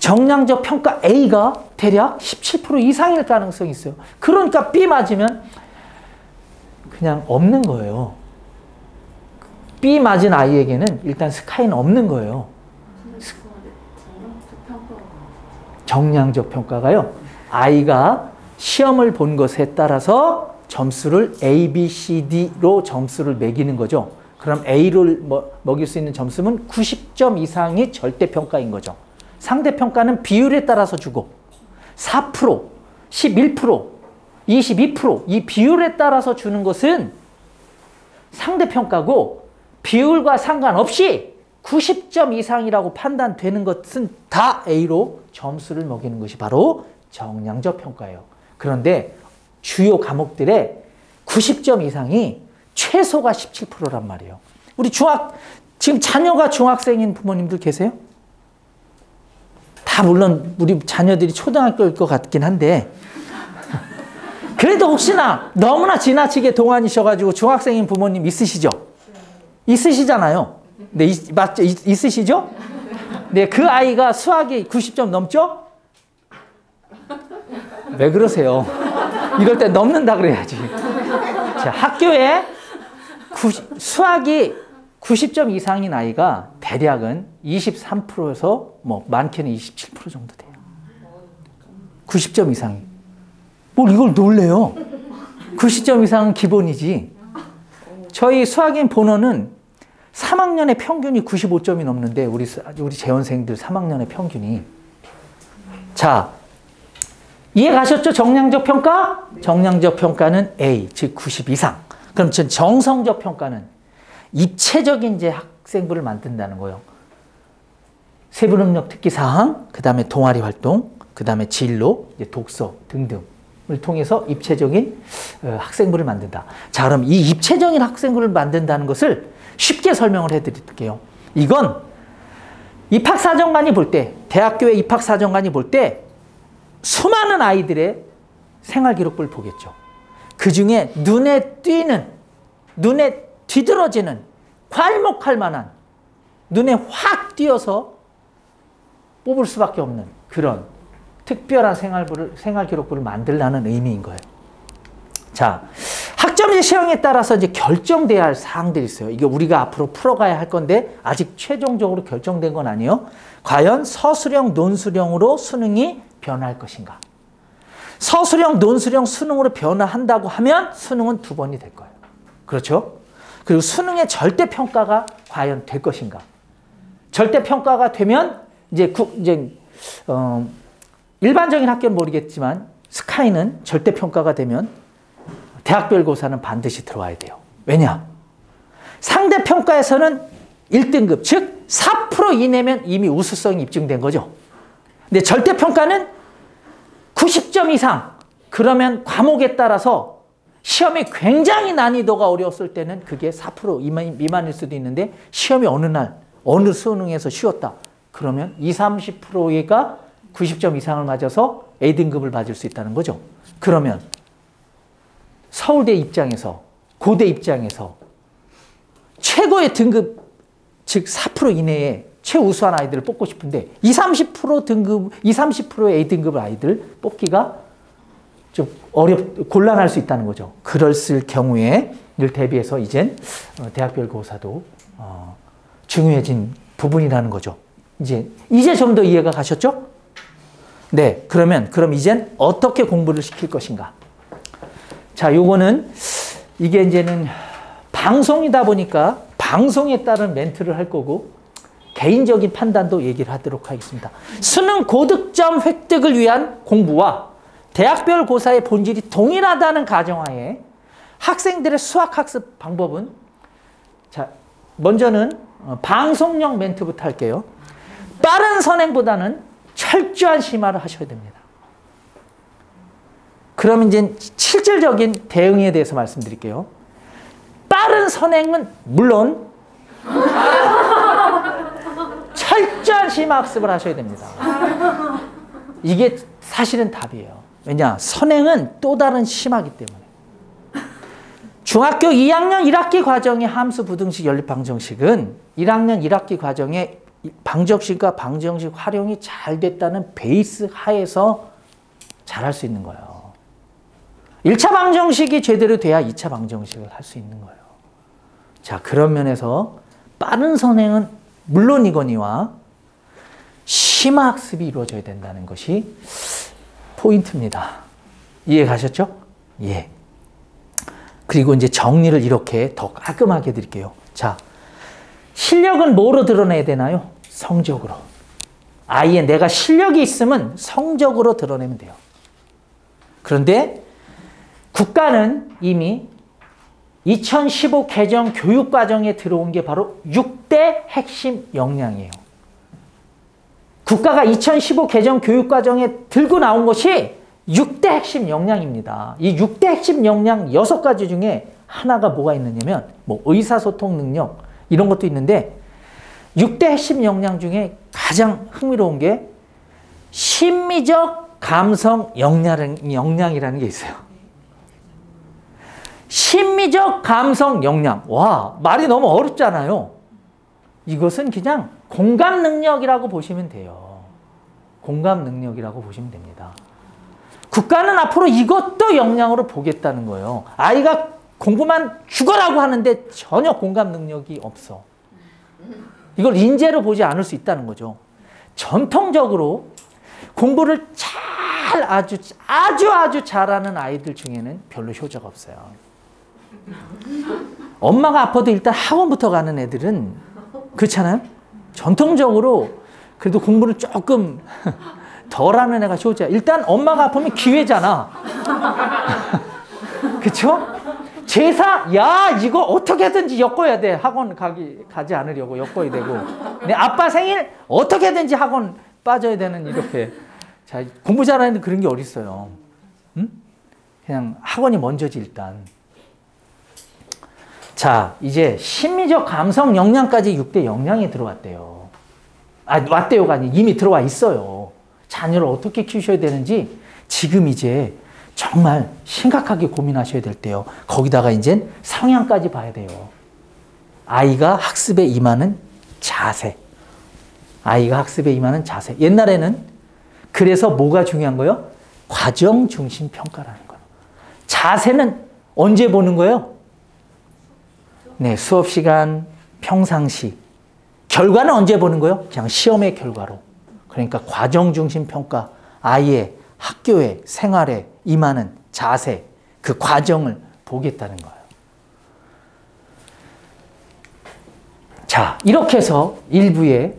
정량적 평가 A가 대략 17% 이상일 가능성이 있어요. 그러니까 B 맞으면 그냥 없는 거예요. B 맞은 아이에게는 일단 스카이는 없는 거예요. 정량적 평가가요, 아이가 시험을 본 것에 따라서 점수를 A, B, C, D로 점수를 매기는 거죠. 그럼 A를 먹일 수 있는 점수는 90점 이상이 절대평가인 거죠. 상대평가는 비율에 따라서 주고 4%, 11%, 22% 이 비율에 따라서 주는 것은 상대평가고, 비율과 상관없이 90점 이상이라고 판단되는 것은 다 A로 점수를 먹이는 것이 바로 정량적 평가예요. 그런데 주요 과목들의 90점 이상이 최소가 17%란 말이에요. 우리 지금 자녀가 중학생인 부모님들 계세요? 다 물론 우리 자녀들이 초등학교일 것 같긴 한데, 그래도 혹시나 너무나 지나치게 동안이셔가지고 중학생인 부모님 있으시죠? 있으시잖아요. 네, 맞죠? 있으시죠? 네, 그 아이가 수학이 90점 넘죠? 왜 그러세요? 이럴 때 넘는다 그래야지. 자, 학교에 수학이 90점 이상인 아이가 대략은 23%에서 많게는 27% 정도 돼요. 90점 이상이. 뭘 이걸 놀래요? 90점 이상은 기본이지. 저희 수학인 본원은 3학년의 평균이 95점이 넘는데 우리 재원생들 3학년의 평균이. 자, 이해 가셨죠? 정량적 평가? 정량적 평가는 A, 즉 90 이상. 그럼 정성적 평가는 입체적인 이제 학생부를 만든다는 거예요. 세부능력 특기사항, 그 다음에 동아리 활동, 그 다음에 진로, 이제 독서 등등을 통해서 입체적인 학생부를 만든다. 자, 그럼 이 입체적인 학생부를 만든다는 것을 쉽게 설명을 해드릴게요. 이건 입학사정관이 볼 때, 대학교의 입학사정관이 볼 때 수많은 아이들의 생활기록부를 보겠죠. 그 중에 눈에 띄는, 눈에 뒤들어지는, 괄목할 만한, 눈에 확 띄어서 뽑을 수밖에 없는 그런 특별한 생활기록부를 만들라는 의미인 거예요. 자, 학점제 시험에 따라서 이제 결정돼야 할 사항들이 있어요. 이게 우리가 앞으로 풀어가야 할 건데 아직 최종적으로 결정된 건 아니에요. 과연 서술형, 논술형으로 수능이 변화할 것인가? 서술형, 논술형 수능으로 변화한다고 하면 수능은 2번이 될 거예요. 그렇죠? 그리고 수능의 절대평가가 과연 될 것인가? 절대평가가 되면 이제 일반적인 학교는 모르겠지만 스카이는 절대평가가 되면 대학별 고사는 반드시 들어와야 돼요. 왜냐? 상대평가에서는 1등급, 즉 4% 이내면 이미 우수성이 입증된 거죠. 근데 절대평가는 90점 이상, 그러면 과목에 따라서 시험이 굉장히 난이도가 어려웠을 때는 그게 4% 미만일 수도 있는데 시험이 어느 날, 어느 수능에서 쉬웠다. 그러면 20, 30%가 90점 이상을 맞아서 A등급을 맞을 수 있다는 거죠. 그러면 서울대 입장에서, 고대 입장에서 최고의 등급, 즉 4% 이내에 최우수한 아이들을 뽑고 싶은데 20, 30%의 A등급 아이들 뽑기가 좀 곤란할 수 있다는 거죠. 그랬을 경우에 를 대비해서 이젠 대학별 고사도 중요해진 부분이라는 거죠. 이제 좀 더 이해가 가셨죠? 네, 그럼 이젠 어떻게 공부를 시킬 것인가? 자, 요거는 이게 이제는 방송이다 보니까 방송에 따른 멘트를 할 거고 개인적인 판단도 얘기를 하도록 하겠습니다. 수능 고득점 획득을 위한 공부와 대학별 고사의 본질이 동일하다는 가정하에 학생들의 수학학습 방법은, 자, 먼저는 방송용 멘트부터 할게요. 빠른 선행보다는 철저한 심화를 하셔야 됩니다. 그럼 이제 실질적인 대응에 대해서 말씀드릴게요. 빠른 선행은 물론 철저한 심화 학습을 하셔야 됩니다. 이게 사실은 답이에요. 왜냐? 선행은 또 다른 심화이기 때문에. 중학교 2학년 1학기 과정의 함수 부등식 연립 방정식은 1학년 1학기 과정에 방정식과 방정식 활용이 잘 됐다는 베이스 하에서 잘할 수 있는 거예요. 1차 방정식이 제대로 돼야 2차 방정식을 할 수 있는 거예요. 자, 그런 면에서 빠른 선행은 물론이거니와 심화 학습이 이루어져야 된다는 것이 포인트입니다. 이해 가셨죠? 예. 그리고 이제 정리를 이렇게 더 깔끔하게 해드릴게요. 자, 실력은 뭐로 드러내야 되나요? 성적으로. 아이의 내가 실력이 있으면 성적으로 드러내면 돼요. 그런데 국가는 이미 2015 개정 교육과정에 들어온 게 바로 6대 핵심 역량이에요. 국가가 2015 개정 교육과정에 들고 나온 것이 6대 핵심 역량입니다. 이 6대 핵심 역량 6가지 중에 하나가 뭐가 있느냐면 뭐 의사소통 능력 이런 것도 있는데 6대 핵심 역량 중에 가장 흥미로운 게 심미적 감성 역량이라는 게 있어요. 심미적 감성 역량. 와, 말이 너무 어렵잖아요. 이것은 그냥 공감 능력이라고 보시면 돼요. 공감 능력이라고 보시면 됩니다. 국가는 앞으로 이것도 역량으로 보겠다는 거예요. 아이가 공부만 죽어라고 하는데 전혀 공감 능력이 없어. 이걸 인재로 보지 않을 수 있다는 거죠. 전통적으로 공부를 아주 잘하는 아이들 중에는 별로 효자가 없어요. 엄마가 아파도 일단 학원부터 가는 애들은 그렇잖아요. 전통적으로 그래도 공부를 조금 덜하는 애가 효자. 일단 엄마가 아프면 기회잖아. 그쵸? 제사, 야, 이거 어떻게든지 엮어야 돼. 학원 가지 않으려고 엮어야 되고. 내 아빠 생일 어떻게든지 학원 빠져야 되는 이렇게. 자, 공부 잘하는 데 그런 게 어딨어요. 응? 그냥 학원이 먼저지 일단. 자, 이제 심미적 감성 역량까지 6대 역량에 들어왔대요. 왔대요가 아니 이미 들어와 있어요. 자녀를 어떻게 키우셔야 되는지 지금 이제 정말 심각하게 고민하셔야 될 때요. 거기다가 이제 성향까지 봐야 돼요. 아이가 학습에 임하는 자세. 아이가 학습에 임하는 자세. 옛날에는 그래서 뭐가 중요한 거예요? 과정 중심 평가라는 거예요. 자세는 언제 보는 거예요? 네, 수업 시간, 평상시. 결과는 언제 보는 거예요? 그냥 시험의 결과로. 그러니까 과정 중심 평가, 아이의 학교에, 생활에 임하는 자세, 그 과정을 보겠다는 거예요. 자, 이렇게 해서 1부의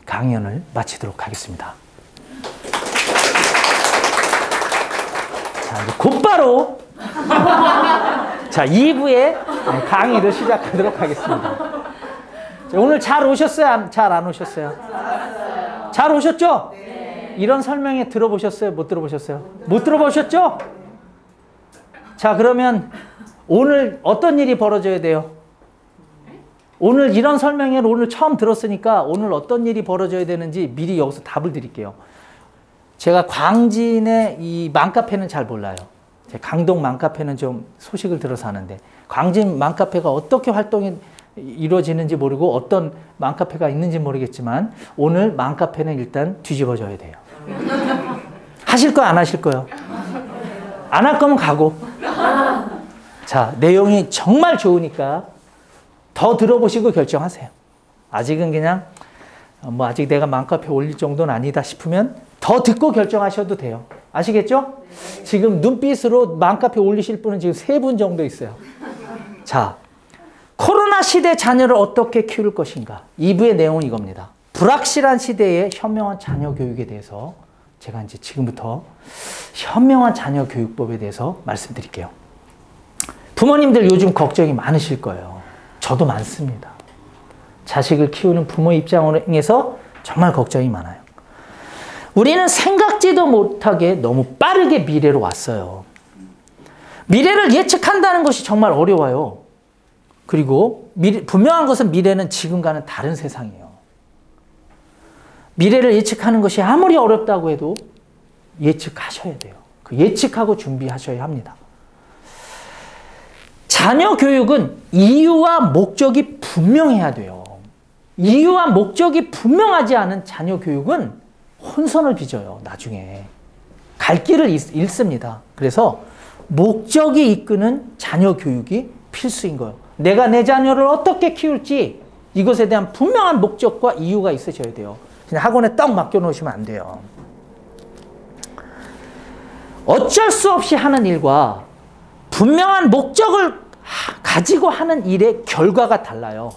강연을 마치도록 하겠습니다. 자, 이제 곧바로 자, 2부의 강의를 시작하도록 하겠습니다. 자, 오늘 잘 오셨어요? 잘 안 오셨어요? 잘 오셨죠? 네. 이런 설명회 들어보셨어요? 못 들어보셨어요? 못 들어보셨죠? 자, 그러면 오늘 어떤 일이 벌어져야 돼요? 오늘 이런 설명회를 오늘 처음 들었으니까 오늘 어떤 일이 벌어져야 되는지 미리 여기서 답을 드릴게요. 제가 광진의 이 맘카페는 잘 몰라요. 강동 맘카페는 좀 소식을 들어서 하는데 광진 맘카페가 어떻게 활동이 이루어지는지 모르고 어떤 맘카페가 있는지 모르겠지만 오늘 맘카페는 일단 뒤집어져야 돼요. 하실 거 안 하실 거요? 안 할 거면 가고. 자, 내용이 정말 좋으니까 더 들어보시고 결정하세요. 아직은 그냥 뭐 아직 내가 맘카페 올릴 정도는 아니다 싶으면 더 듣고 결정하셔도 돼요. 아시겠죠? 지금 눈빛으로 맘카페 올리실 분은 지금 3분 정도 있어요. 자, 코로나 시대 자녀를 어떻게 키울 것인가? 2부의 내용은 이겁니다. 불확실한 시대의 현명한 자녀 교육에 대해서 제가 이제 지금부터 현명한 자녀 교육법에 대해서 말씀드릴게요. 부모님들 요즘 걱정이 많으실 거예요. 저도 많습니다. 자식을 키우는 부모 입장에서 정말 걱정이 많아요. 우리는 생각지도 못하게 너무 빠르게 미래로 왔어요. 미래를 예측한다는 것이 정말 어려워요. 그리고 분명한 것은 미래는 지금과는 다른 세상이에요. 미래를 예측하는 것이 아무리 어렵다고 해도 예측하셔야 돼요. 그 예측하고 준비하셔야 합니다. 자녀 교육은 이유와 목적이 분명해야 돼요. 이유와 목적이 분명하지 않은 자녀 교육은 혼선을 빚어요. 나중에 갈 길을 잃습니다. 그래서 목적이 이끄는 자녀 교육이 필수인 거예요. 내가 내 자녀를 어떻게 키울지 이것에 대한 분명한 목적과 이유가 있으셔야 돼요. 그냥 학원에 떡 맡겨놓으시면 안 돼요. 어쩔 수 없이 하는 일과 분명한 목적을 가지고 하는 일의 결과가 달라요.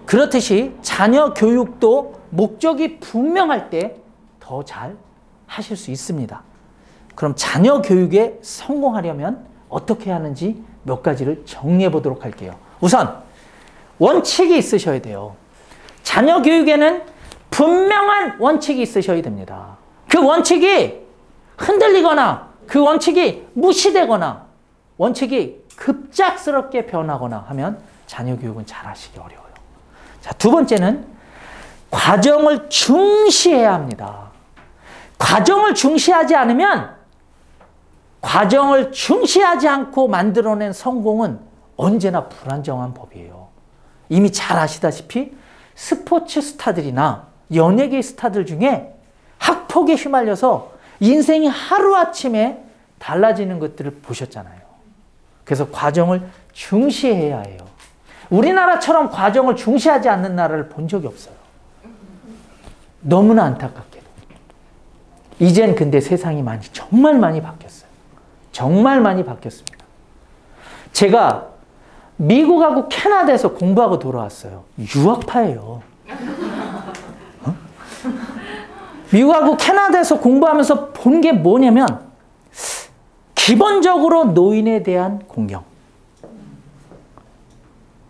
그렇듯이 자녀 교육도 목적이 분명할 때 더 잘 하실 수 있습니다. 그럼 자녀 교육에 성공하려면 어떻게 하는지 몇 가지를 정리해 보도록 할게요. 우선 원칙이 있으셔야 돼요. 자녀 교육에는 분명한 원칙이 있으셔야 됩니다. 그 원칙이 흔들리거나 그 원칙이 무시되거나 원칙이 급작스럽게 변하거나 하면 자녀 교육은 잘 하시기 어려워요. 자, 두 번째는 과정을 중시해야 합니다. 과정을 중시하지 않으면 과정을 중시하지 않고 만들어낸 성공은 언제나 불안정한 법이에요. 이미 잘 아시다시피 스포츠 스타들이나 연예계 스타들 중에 학폭에 휘말려서 인생이 하루아침에 달라지는 것들을 보셨잖아요. 그래서 과정을 중시해야 해요. 우리나라처럼 과정을 중시하지 않는 나라를 본 적이 없어요. 너무나 안타깝게도. 이젠 근데 세상이 정말 많이 바뀌었어요. 정말 많이 바뀌었습니다. 제가 미국하고 캐나다에서 공부하고 돌아왔어요. 유학파예요. 어? 미국하고 캐나다에서 공부하면서 본 게 뭐냐면 기본적으로 노인에 대한 공경,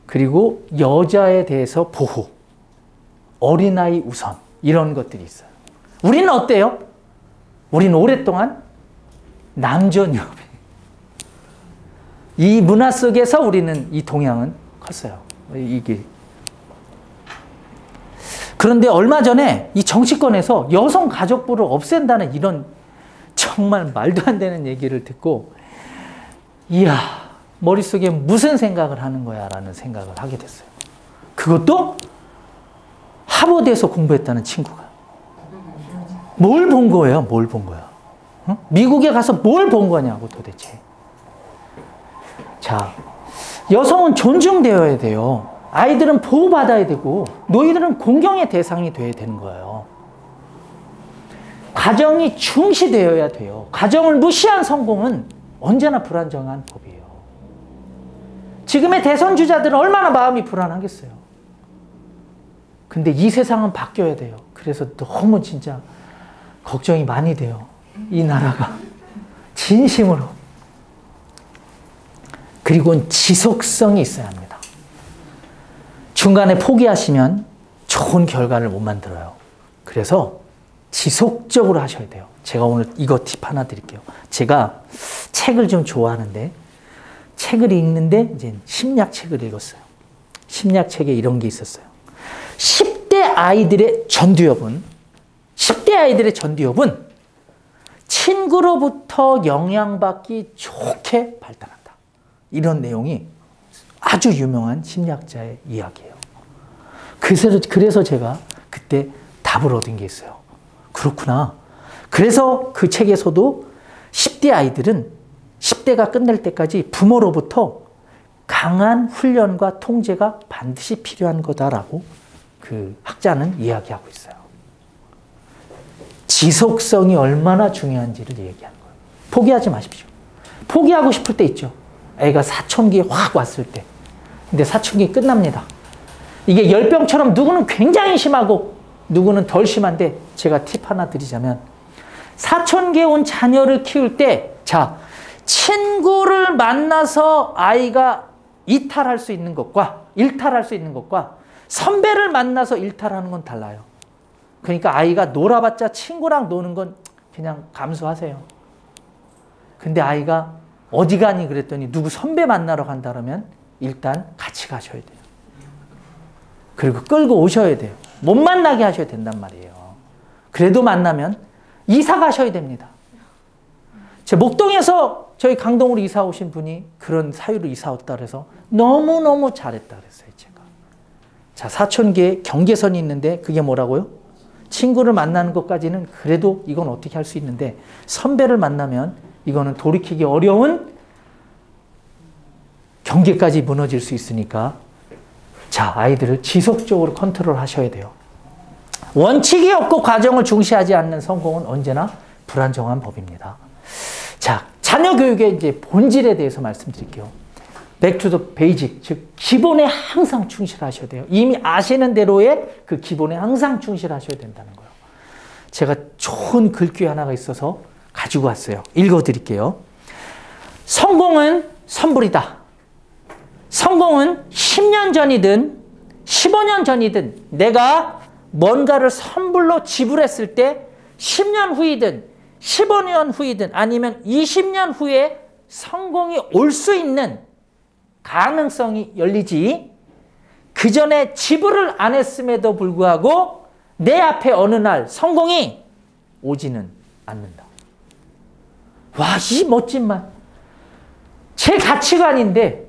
그리고 여자에 대해서 보호, 어린아이 우선 이런 것들이 있어요. 우리는 어때요? 우리는 오랫동안 남존여배. 이 문화 속에서 우리는 이 동양은 컸어요. 이게. 그런데 얼마 전에 이 정치권에서 여성 가족부를 없앤다는 이런 정말 말도 안 되는 얘기를 듣고 이야, 머릿속에 무슨 생각을 하는 거야 라는 생각을 하게 됐어요. 그것도 하버드에서 공부했다는 친구가. 뭘 본 거예요? 뭘 본 거야? 어? 미국에 가서 뭘 본 거냐고 도대체. 자, 여성은 존중되어야 돼요. 아이들은 보호받아야 되고 너희들은 공경의 대상이 되어야 되는 거예요. 가정이 중시되어야 돼요. 가정을 무시한 성공은 언제나 불안정한 법이에요. 지금의 대선 주자들은 얼마나 마음이 불안하겠어요. 근데 이 세상은 바뀌어야 돼요. 그래서 너무 진짜 걱정이 많이 돼요. 이 나라가. 진심으로. 그리고 지속성이 있어야 합니다. 중간에 포기하시면 좋은 결과를 못 만들어요. 그래서 지속적으로 하셔야 돼요. 제가 오늘 이거 팁 하나 드릴게요. 제가 책을 좀 좋아하는데 책을 읽는데 이제 심리학책을 읽었어요. 심리학책에 이런 게 있었어요. 10대 아이들의 전두엽은 친구로부터 영향받기 좋게 발달한다. 이런 내용이 아주 유명한 심리학자의 이야기예요. 그래서 제가 그때 답을 얻은 게 있어요. 그렇구나. 그래서 그 책에서도 10대 아이들은 10대가 끝날 때까지 부모로부터 강한 훈련과 통제가 반드시 필요한 거다라고 그 학자는 이야기하고 있어요. 지속성이 얼마나 중요한지를 얘기하는 거예요. 포기하지 마십시오. 포기하고 싶을 때 있죠. 애가 사춘기 확 왔을 때. 근데 사춘기 끝납니다. 이게 열병처럼 누구는 굉장히 심하고 누구는 덜 심한데 제가 팁 하나 드리자면 사춘기에 온 자녀를 키울 때 자, 친구를 만나서 아이가 일탈할 수 있는 것과 선배를 만나서 일탈하는 건 달라요. 그러니까 아이가 놀아봤자 친구랑 노는 건 그냥 감수하세요. 근데 아이가 어디 가니 그랬더니 누구 선배 만나러 간다 그러면 일단 같이 가셔야 돼요. 그리고 끌고 오셔야 돼요. 못 만나게 하셔야 된단 말이에요. 그래도 만나면 이사 가셔야 됩니다. 제 목동에서 저희 강동으로 이사 오신 분이 그런 사유로 이사 왔다 그래서 너무너무 잘했다 그랬어요. 제가. 자, 사춘기에 경계선이 있는데 그게 뭐라고요? 친구를 만나는 것까지는 그래도 이건 어떻게 할 수 있는데 선배를 만나면 이거는 돌이키기 어려운 경계까지 무너질 수 있으니까 자, 아이들을 지속적으로 컨트롤 하셔야 돼요. 원칙이 없고 과정을 중시하지 않는 성공은 언제나 불안정한 법입니다. 자, 자녀 교육의 이제 본질에 대해서 말씀드릴게요. Back to the basic, 즉 기본에 항상 충실하셔야 돼요. 이미 아시는 대로의 그 기본에 항상 충실하셔야 된다는 거예요. 제가 좋은 글귀 하나가 있어서 가지고 왔어요. 읽어드릴게요. 성공은 선불이다. 성공은 10년 전이든 15년 전이든 내가 뭔가를 선불로 지불했을 때 10년 후이든 15년 후이든 아니면 20년 후에 성공이 올 수 있는 가능성이 열리지 그 전에 지불을 안 했음에도 불구하고 내 앞에 어느 날 성공이 오지는 않는다. 와, 이 멋진 말. 제 가치관인데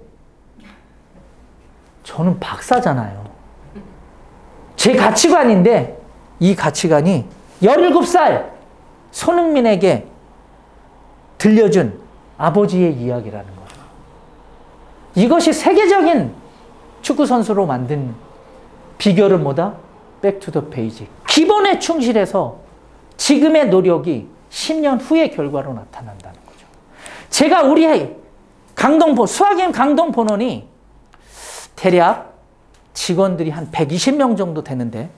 저는 박사잖아요. 제 가치관인데 이 가치관이 17살 손흥민에게 들려준 아버지의 이야기라는 거예요. 이것이 세계적인 축구선수로 만든 비결은 뭐다? Back to the basic. 기본에 충실해서 지금의 노력이 10년 후의 결과로 나타난다는 거죠. 제가 우리 수학여행 강동 본원이 대략 직원들이 한 120명 정도 되는데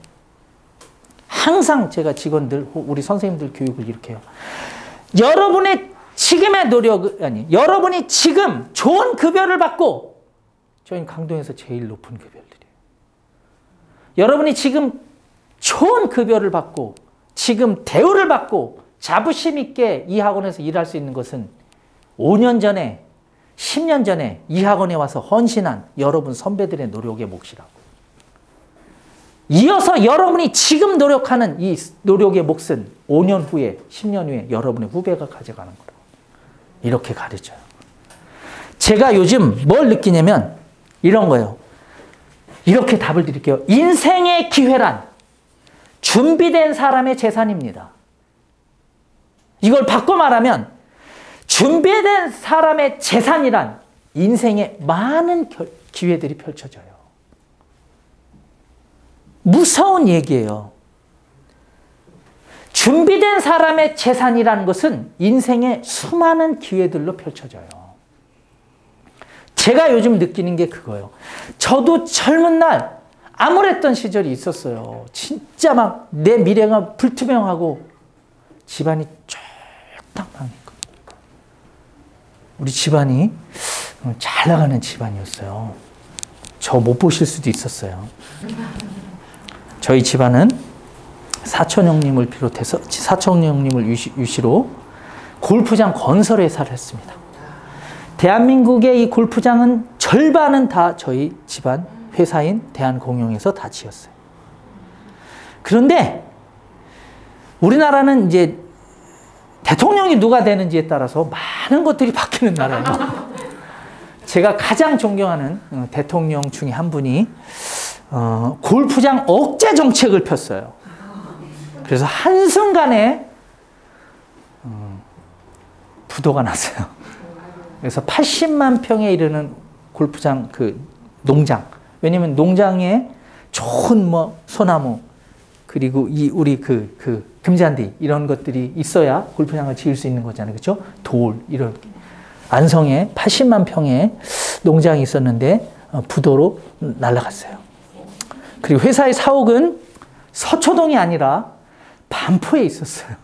항상 제가 직원들, 우리 선생님들 교육을 이렇게 해요. 여러분의 지금의 여러분이 지금 좋은 급여를 받고 저희는 강동에서 제일 높은 급여를 드려요. 여러분이 지금 좋은 급여를 받고 지금 대우를 받고 자부심 있게 이 학원에서 일할 수 있는 것은 5년 전에 10년 전에 이 학원에 와서 헌신한 여러분 선배들의 노력의 몫이라고. 이어서 여러분이 지금 노력하는 이 노력의 몫은 5년 후에 10년 후에 여러분의 후배가 가져가는 거라고. 이렇게 가르쳐요. 제가 요즘 뭘 느끼냐면 이런 거예요. 이렇게 답을 드릴게요. 인생의 기회란 준비된 사람의 재산입니다. 이걸 바꿔 말하면 준비된 사람의 재산이란 인생에 많은 기회들이 펼쳐져요. 무서운 얘기예요. 준비된 사람의 재산이라는 것은 인생의 수많은 기회들로 펼쳐져요. 제가 요즘 느끼는 게 그거예요. 저도 젊은 날 암울했던 시절이 있었어요. 진짜 막 내 미래가 불투명하고 집안이 쫄딱 망했고, 우리 집안이 잘 나가는 집안이었어요. 저 못 보실 수도 있었어요. 저희 집안은 사촌 형님을 비롯해서 사촌 형님을 유시로 골프장 건설 회사를 했습니다. 대한민국의 이 골프장은 절반은 다 저희 집안 회사인 대한공용에서 다 지었어요. 그런데 우리나라는 이제 대통령이 누가 되는지에 따라서 많은 것들이 바뀌는 나라예요. 제가 가장 존경하는 대통령 중에 한 분이 골프장 억제 정책을 폈어요. 그래서 한순간에 부도가 났어요. 그래서 80만 평에 이르는 골프장 그 농장, 왜냐면 농장에 좋은 뭐 소나무 그리고 이 우리 그 금잔디 이런 것들이 있어야 골프장을 지을 수 있는 거잖아요. 그렇죠? 돌 이런 안성에 80만 평의 농장이 있었는데 부도로 날아갔어요. 그리고 회사의 사옥은 서초동이 아니라 반포에 있었어요.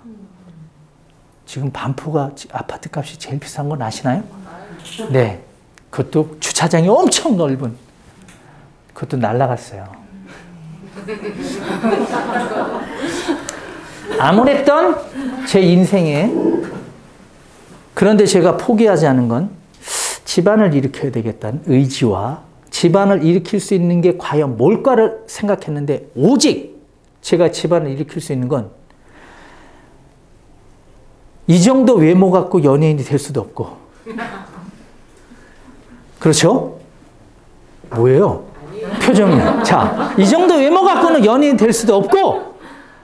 지금 반포가 아파트 값이 제일 비싼 건 아시나요? 네. 그것도 주차장이 엄청 넓은, 그것도 날아갔어요. 암울했던 제 인생에, 그런데 제가 포기하지 않은 건 집안을 일으켜야 되겠다는 의지와 집안을 일으킬 수 있는 게 과연 뭘까를 생각했는데, 오직 제가 집안을 일으킬 수 있는 건 이 정도 외모 갖고 연예인이 될 수도 없고. 그렇죠? 뭐예요? 표정이. 자, 이 정도 외모 갖고는 연예인 될 수도 없고,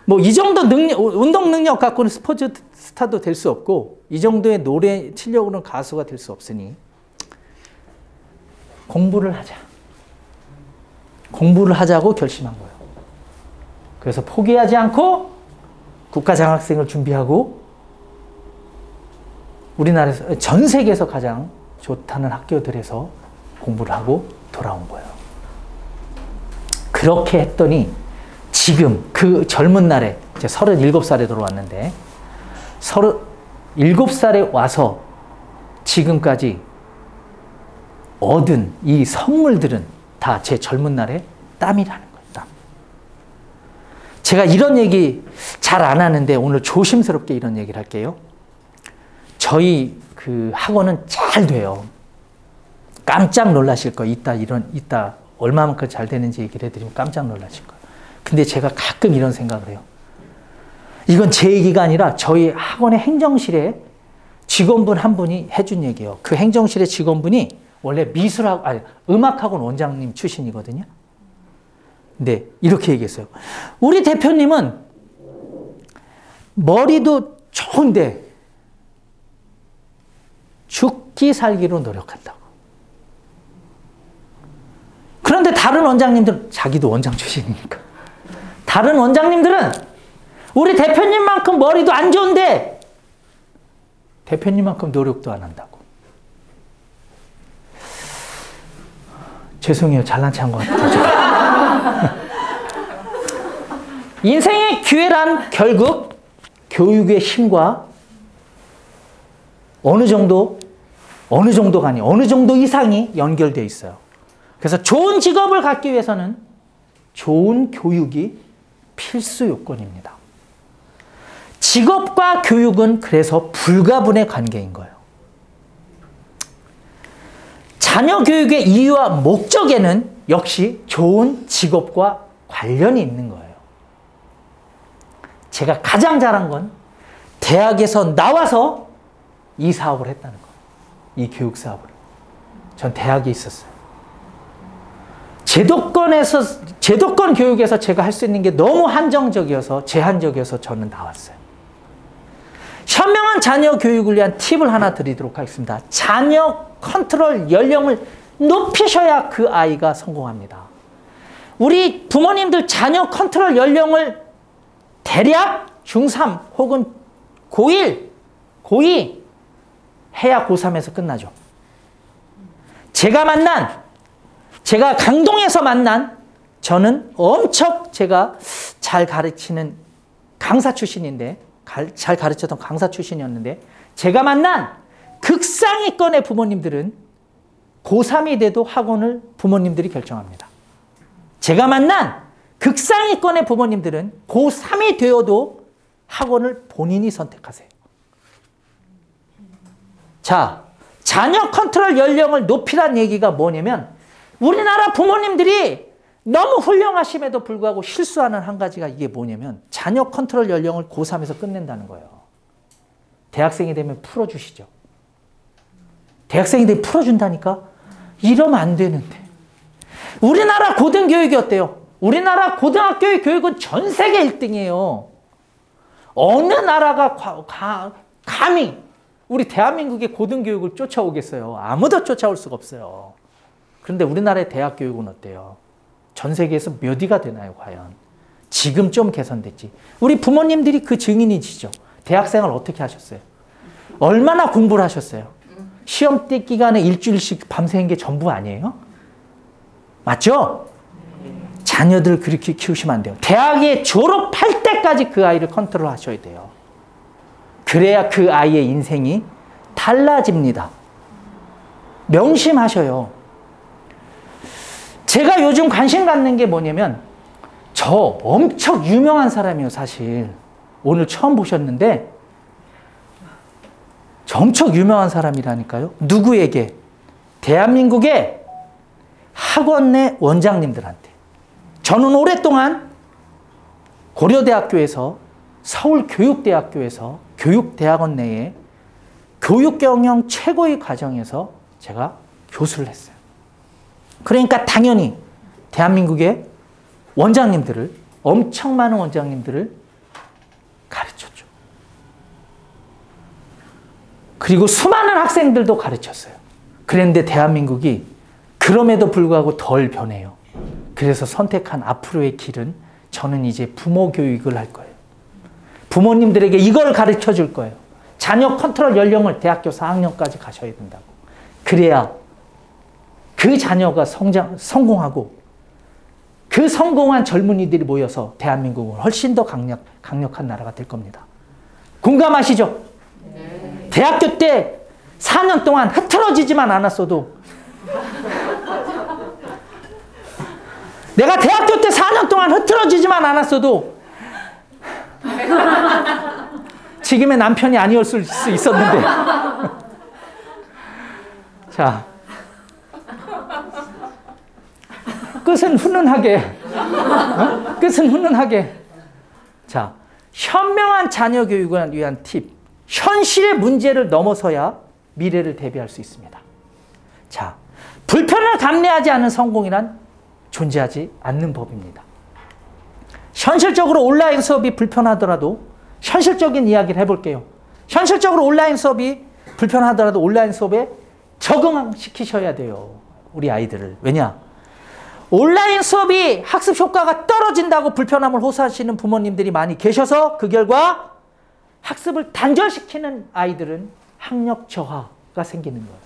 뭐 이 정도 운동 능력 갖고는 스포츠 스타도 될 수 없고, 이 정도의 노래 실력으로는 가수가 될 수 없으니 공부를 하자. 공부를 하자고 결심한 거예요. 그래서 포기하지 않고 국가장학생을 준비하고, 우리나라에서 전 세계에서 가장 좋다는 학교들에서 공부를 하고 돌아온 거예요. 그렇게 했더니 지금 그 젊은 날에 이제 37살에 들어왔는데, 37살에 와서 지금까지 얻은 이 선물들은 다 제 젊은 날의 땀이라는 거예요. 땀. 제가 이런 얘기 잘 안 하는데 오늘 조심스럽게 이런 얘기를 할게요. 저희 그 학원은 잘 돼요. 깜짝 놀라실 거예요. 이따 얼마만큼 잘 되는지 얘기를 해드리면 깜짝 놀라실 거예요. 근데 제가 가끔 이런 생각을 해요. 이건 제 얘기가 아니라 저희 학원의 행정실에 직원분 한 분이 해준 얘기예요. 그 행정실의 직원분이 원래 음악학원 원장님 출신이거든요. 근데 이렇게 얘기했어요. 우리 대표님은 머리도 좋은데 죽기 살기로 노력한다고. 그런데 다른 원장님들은, 자기도 원장 출신이니까, 다른 원장님들은 우리 대표님만큼 머리도 안 좋은데 대표님만큼 노력도 안 한다고. 죄송해요. 잘난 체한 것 같아요. 인생의 기회란 결국 교육의 힘과 어느 정도가 아니에요. 어느 정도 이상이 연결되어 있어요. 그래서 좋은 직업을 갖기 위해서는 좋은 교육이 필수 요건입니다. 직업과 교육은 그래서 불가분의 관계인 거예요. 자녀 교육의 이유와 목적에는 역시 좋은 직업과 관련이 있는 거예요. 제가 가장 잘한 건 대학에서 나와서 이 사업을 했다는 거예요. 이 교육 사업을. 전 대학에 있었어요. 제도권 교육에서 제가 할 수 있는 게 너무 한정적이어서, 제한적이어서 저는 나왔어요. 현명한 자녀 교육을 위한 팁을 하나 드리도록 하겠습니다. 자녀 컨트롤 연령을 높이셔야 그 아이가 성공합니다. 우리 부모님들 자녀 컨트롤 연령을 대략 중3 혹은 고1, 고2 해야 고3에서 끝나죠. 제가 강동에서 만난 저는 엄청 제가 잘 가르치는 강사 출신인데 잘 가르쳤던 강사 출신이었는데 제가 만난 극상위권의 부모님들은 고3이 돼도 학원을 부모님들이 결정합니다. 제가 만난 극상위권의 부모님들은 고3이 되어도 학원을 본인이 선택하세요. 자, 자녀 컨트롤 연령을 높이란 얘기가 뭐냐면 우리나라 부모님들이 너무 훌륭하심에도 불구하고 실수하는 한 가지가 이게 뭐냐면 자녀 컨트롤 연령을 고3에서 끝낸다는 거예요. 대학생이 되면 풀어주시죠. 대학생이 되면 풀어준다니까? 이러면 안 되는데. 우리나라 고등교육이 어때요? 우리나라 고등학교의 교육은 전 세계 1등이에요. 어느 나라가 감히 우리 대한민국의 고등교육을 쫓아오겠어요? 아무도 쫓아올 수가 없어요. 그런데 우리나라의 대학교육은 어때요? 전 세계에서 몇 위가 되나요, 과연? 지금 좀 개선됐지. 우리 부모님들이 그 증인이시죠. 대학생활 어떻게 하셨어요? 얼마나 공부를 하셨어요? 시험 때 기간에 일주일씩 밤새는 게 전부 아니에요? 맞죠? 자녀들 그렇게 키우시면 안 돼요. 대학에 졸업할 때까지 그 아이를 컨트롤 하셔야 돼요. 그래야 그 아이의 인생이 달라집니다. 명심하셔요. 제가 요즘 관심 갖는 게 뭐냐면 저 엄청 유명한 사람이에요, 사실. 오늘 처음 보셨는데 저 엄청 유명한 사람이라니까요. 누구에게? 대한민국의 학원 내 원장님들한테. 저는 오랫동안 고려대학교에서 서울교육대학교에서 교육대학원 내에 교육경영 최고의 과정에서 제가 교수를 했어요. 그러니까 당연히 대한민국의 원장님들을, 엄청 많은 원장님들을 가르쳤죠. 그리고 수많은 학생들도 가르쳤어요. 그런데 대한민국이 그럼에도 불구하고 덜 변해요. 그래서 선택한 앞으로의 길은 저는 이제 부모 교육을 할 거예요. 부모님들에게 이걸 가르쳐 줄 거예요. 자녀 컨트롤 연령을 대학교 4학년까지 가셔야 된다고. 그래야 그 자녀가 성공하고 그 성공한 젊은이들이 모여서 대한민국은 훨씬 더 강력한 나라가 될 겁니다. 공감하시죠? 네. 대학교 때 4년 동안 흐트러지지만 않았어도 내가 대학교 때 4년 동안 흐트러지지만 않았어도 지금의 남편이 아니었을 수 있었는데 자, 끝은 훈훈하게 끝은 훈훈하게. 자, 현명한 자녀 교육을 위한 팁. 현실의 문제를 넘어서야 미래를 대비할 수 있습니다. 자, 불편을 감내하지 않은 성공이란 존재하지 않는 법입니다. 현실적으로 온라인 수업이 불편하더라도 현실적인 이야기를 해볼게요. 현실적으로 온라인 수업이 불편하더라도 온라인 수업에 적응시키셔야 돼요. 우리 아이들을. 왜냐? 온라인 수업이 학습 효과가 떨어진다고 불편함을 호소하시는 부모님들이 많이 계셔서 그 결과 학습을 단절시키는 아이들은 학력 저하가 생기는 거예요.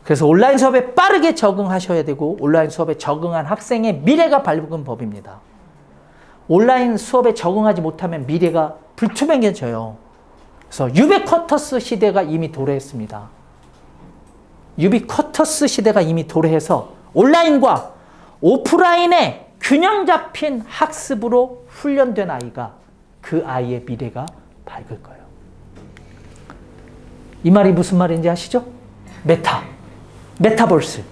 그래서 온라인 수업에 빠르게 적응하셔야 되고 온라인 수업에 적응한 학생의 미래가 밝은 법입니다. 온라인 수업에 적응하지 못하면 미래가 불투명해져요. 그래서 유비쿼터스 시대가 이미 도래했습니다. 유비쿼터스 시대가 이미 도래해서 온라인과 오프라인의 균형 잡힌 학습으로 훈련된 아이가 그 아이의 미래가 밝을 거예요. 이 말이 무슨 말인지 아시죠? 메타버스.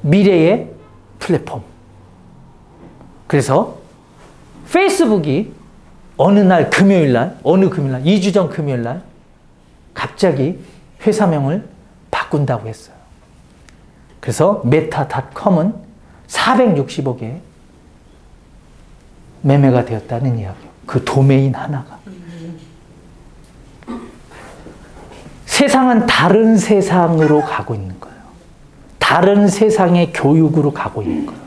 미래의 플랫폼. 그래서 페이스북이 어느 금요일날 2주 전 금요일날 갑자기 회사명을 바꾼다고 했어요. 그래서 메타.com은 460억에 매매가 되었다는 이야기예요. 그 도메인 하나가. 세상은 다른 세상으로 가고 있는 거예요. 다른 세상의 교육으로 가고 있는 거예요.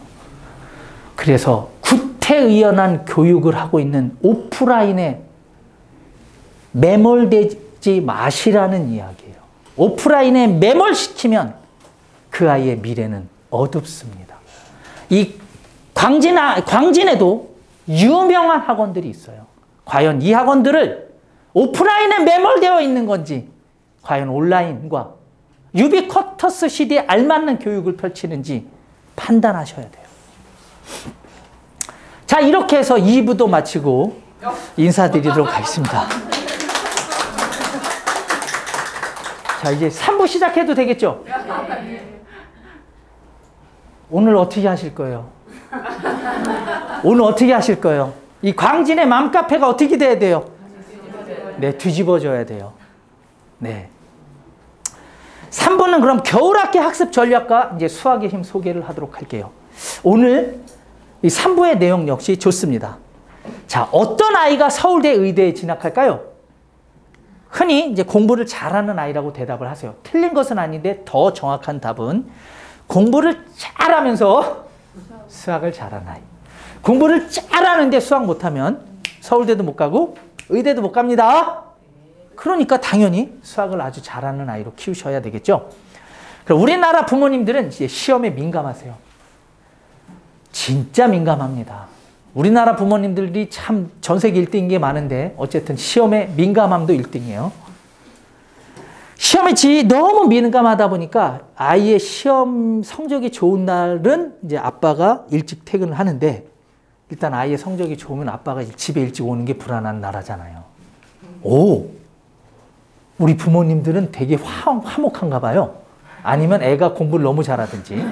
그래서 구태의연한 교육을 하고 있는 오프라인에 매몰되지 마시라는 이야기예요. 오프라인에 매몰시키면 그 아이의 미래는 어둡습니다. 이 광진에도 유명한 학원들이 있어요. 과연 이 학원들을 오프라인에 매몰되어 있는 건지, 과연 온라인과 유비쿼터스 시대에 알맞는 교육을 펼치는지 판단하셔야 돼요. 자, 이렇게 해서 2부도 마치고 인사드리도록 하겠습니다. 자, 이제 3부 시작해도 되겠죠? 오늘 어떻게 하실 거예요? 오늘 어떻게 하실 거예요? 이 광진의 맘카페가 어떻게 돼야 돼요? 네, 뒤집어져야 돼요. 네. 3부는 그럼 겨울학기 학습 전략과 이제 수학의 힘 소개를 하도록 할게요. 오늘 이 3부의 내용 역시 좋습니다. 자, 어떤 아이가 서울대 의대에 진학할까요? 흔히 이제 공부를 잘하는 아이라고 대답을 하세요. 틀린 것은 아닌데 더 정확한 답은 공부를 잘하면서 수학을 잘하는 아이. 공부를 잘하는데 수학 못하면 서울대도 못 가고 의대도 못 갑니다. 그러니까 당연히 수학을 아주 잘하는 아이로 키우셔야 되겠죠. 그럼 우리나라 부모님들은 이제 시험에 민감하세요. 진짜 민감합니다. 우리나라 부모님들이 참 전 세계 1등인 게 많은데 어쨌든 시험에 민감함도 1등이에요. 시험에 너무 민감하다 보니까 아이의 시험 성적이 좋은 날은 이제 아빠가 일찍 퇴근을 하는데, 일단 아이의 성적이 좋으면 아빠가 집에 일찍 오는 게 불안한 나라잖아요. 오! 우리 부모님들은 되게 화목한가 봐요. 아니면 애가 공부를 너무 잘하든지.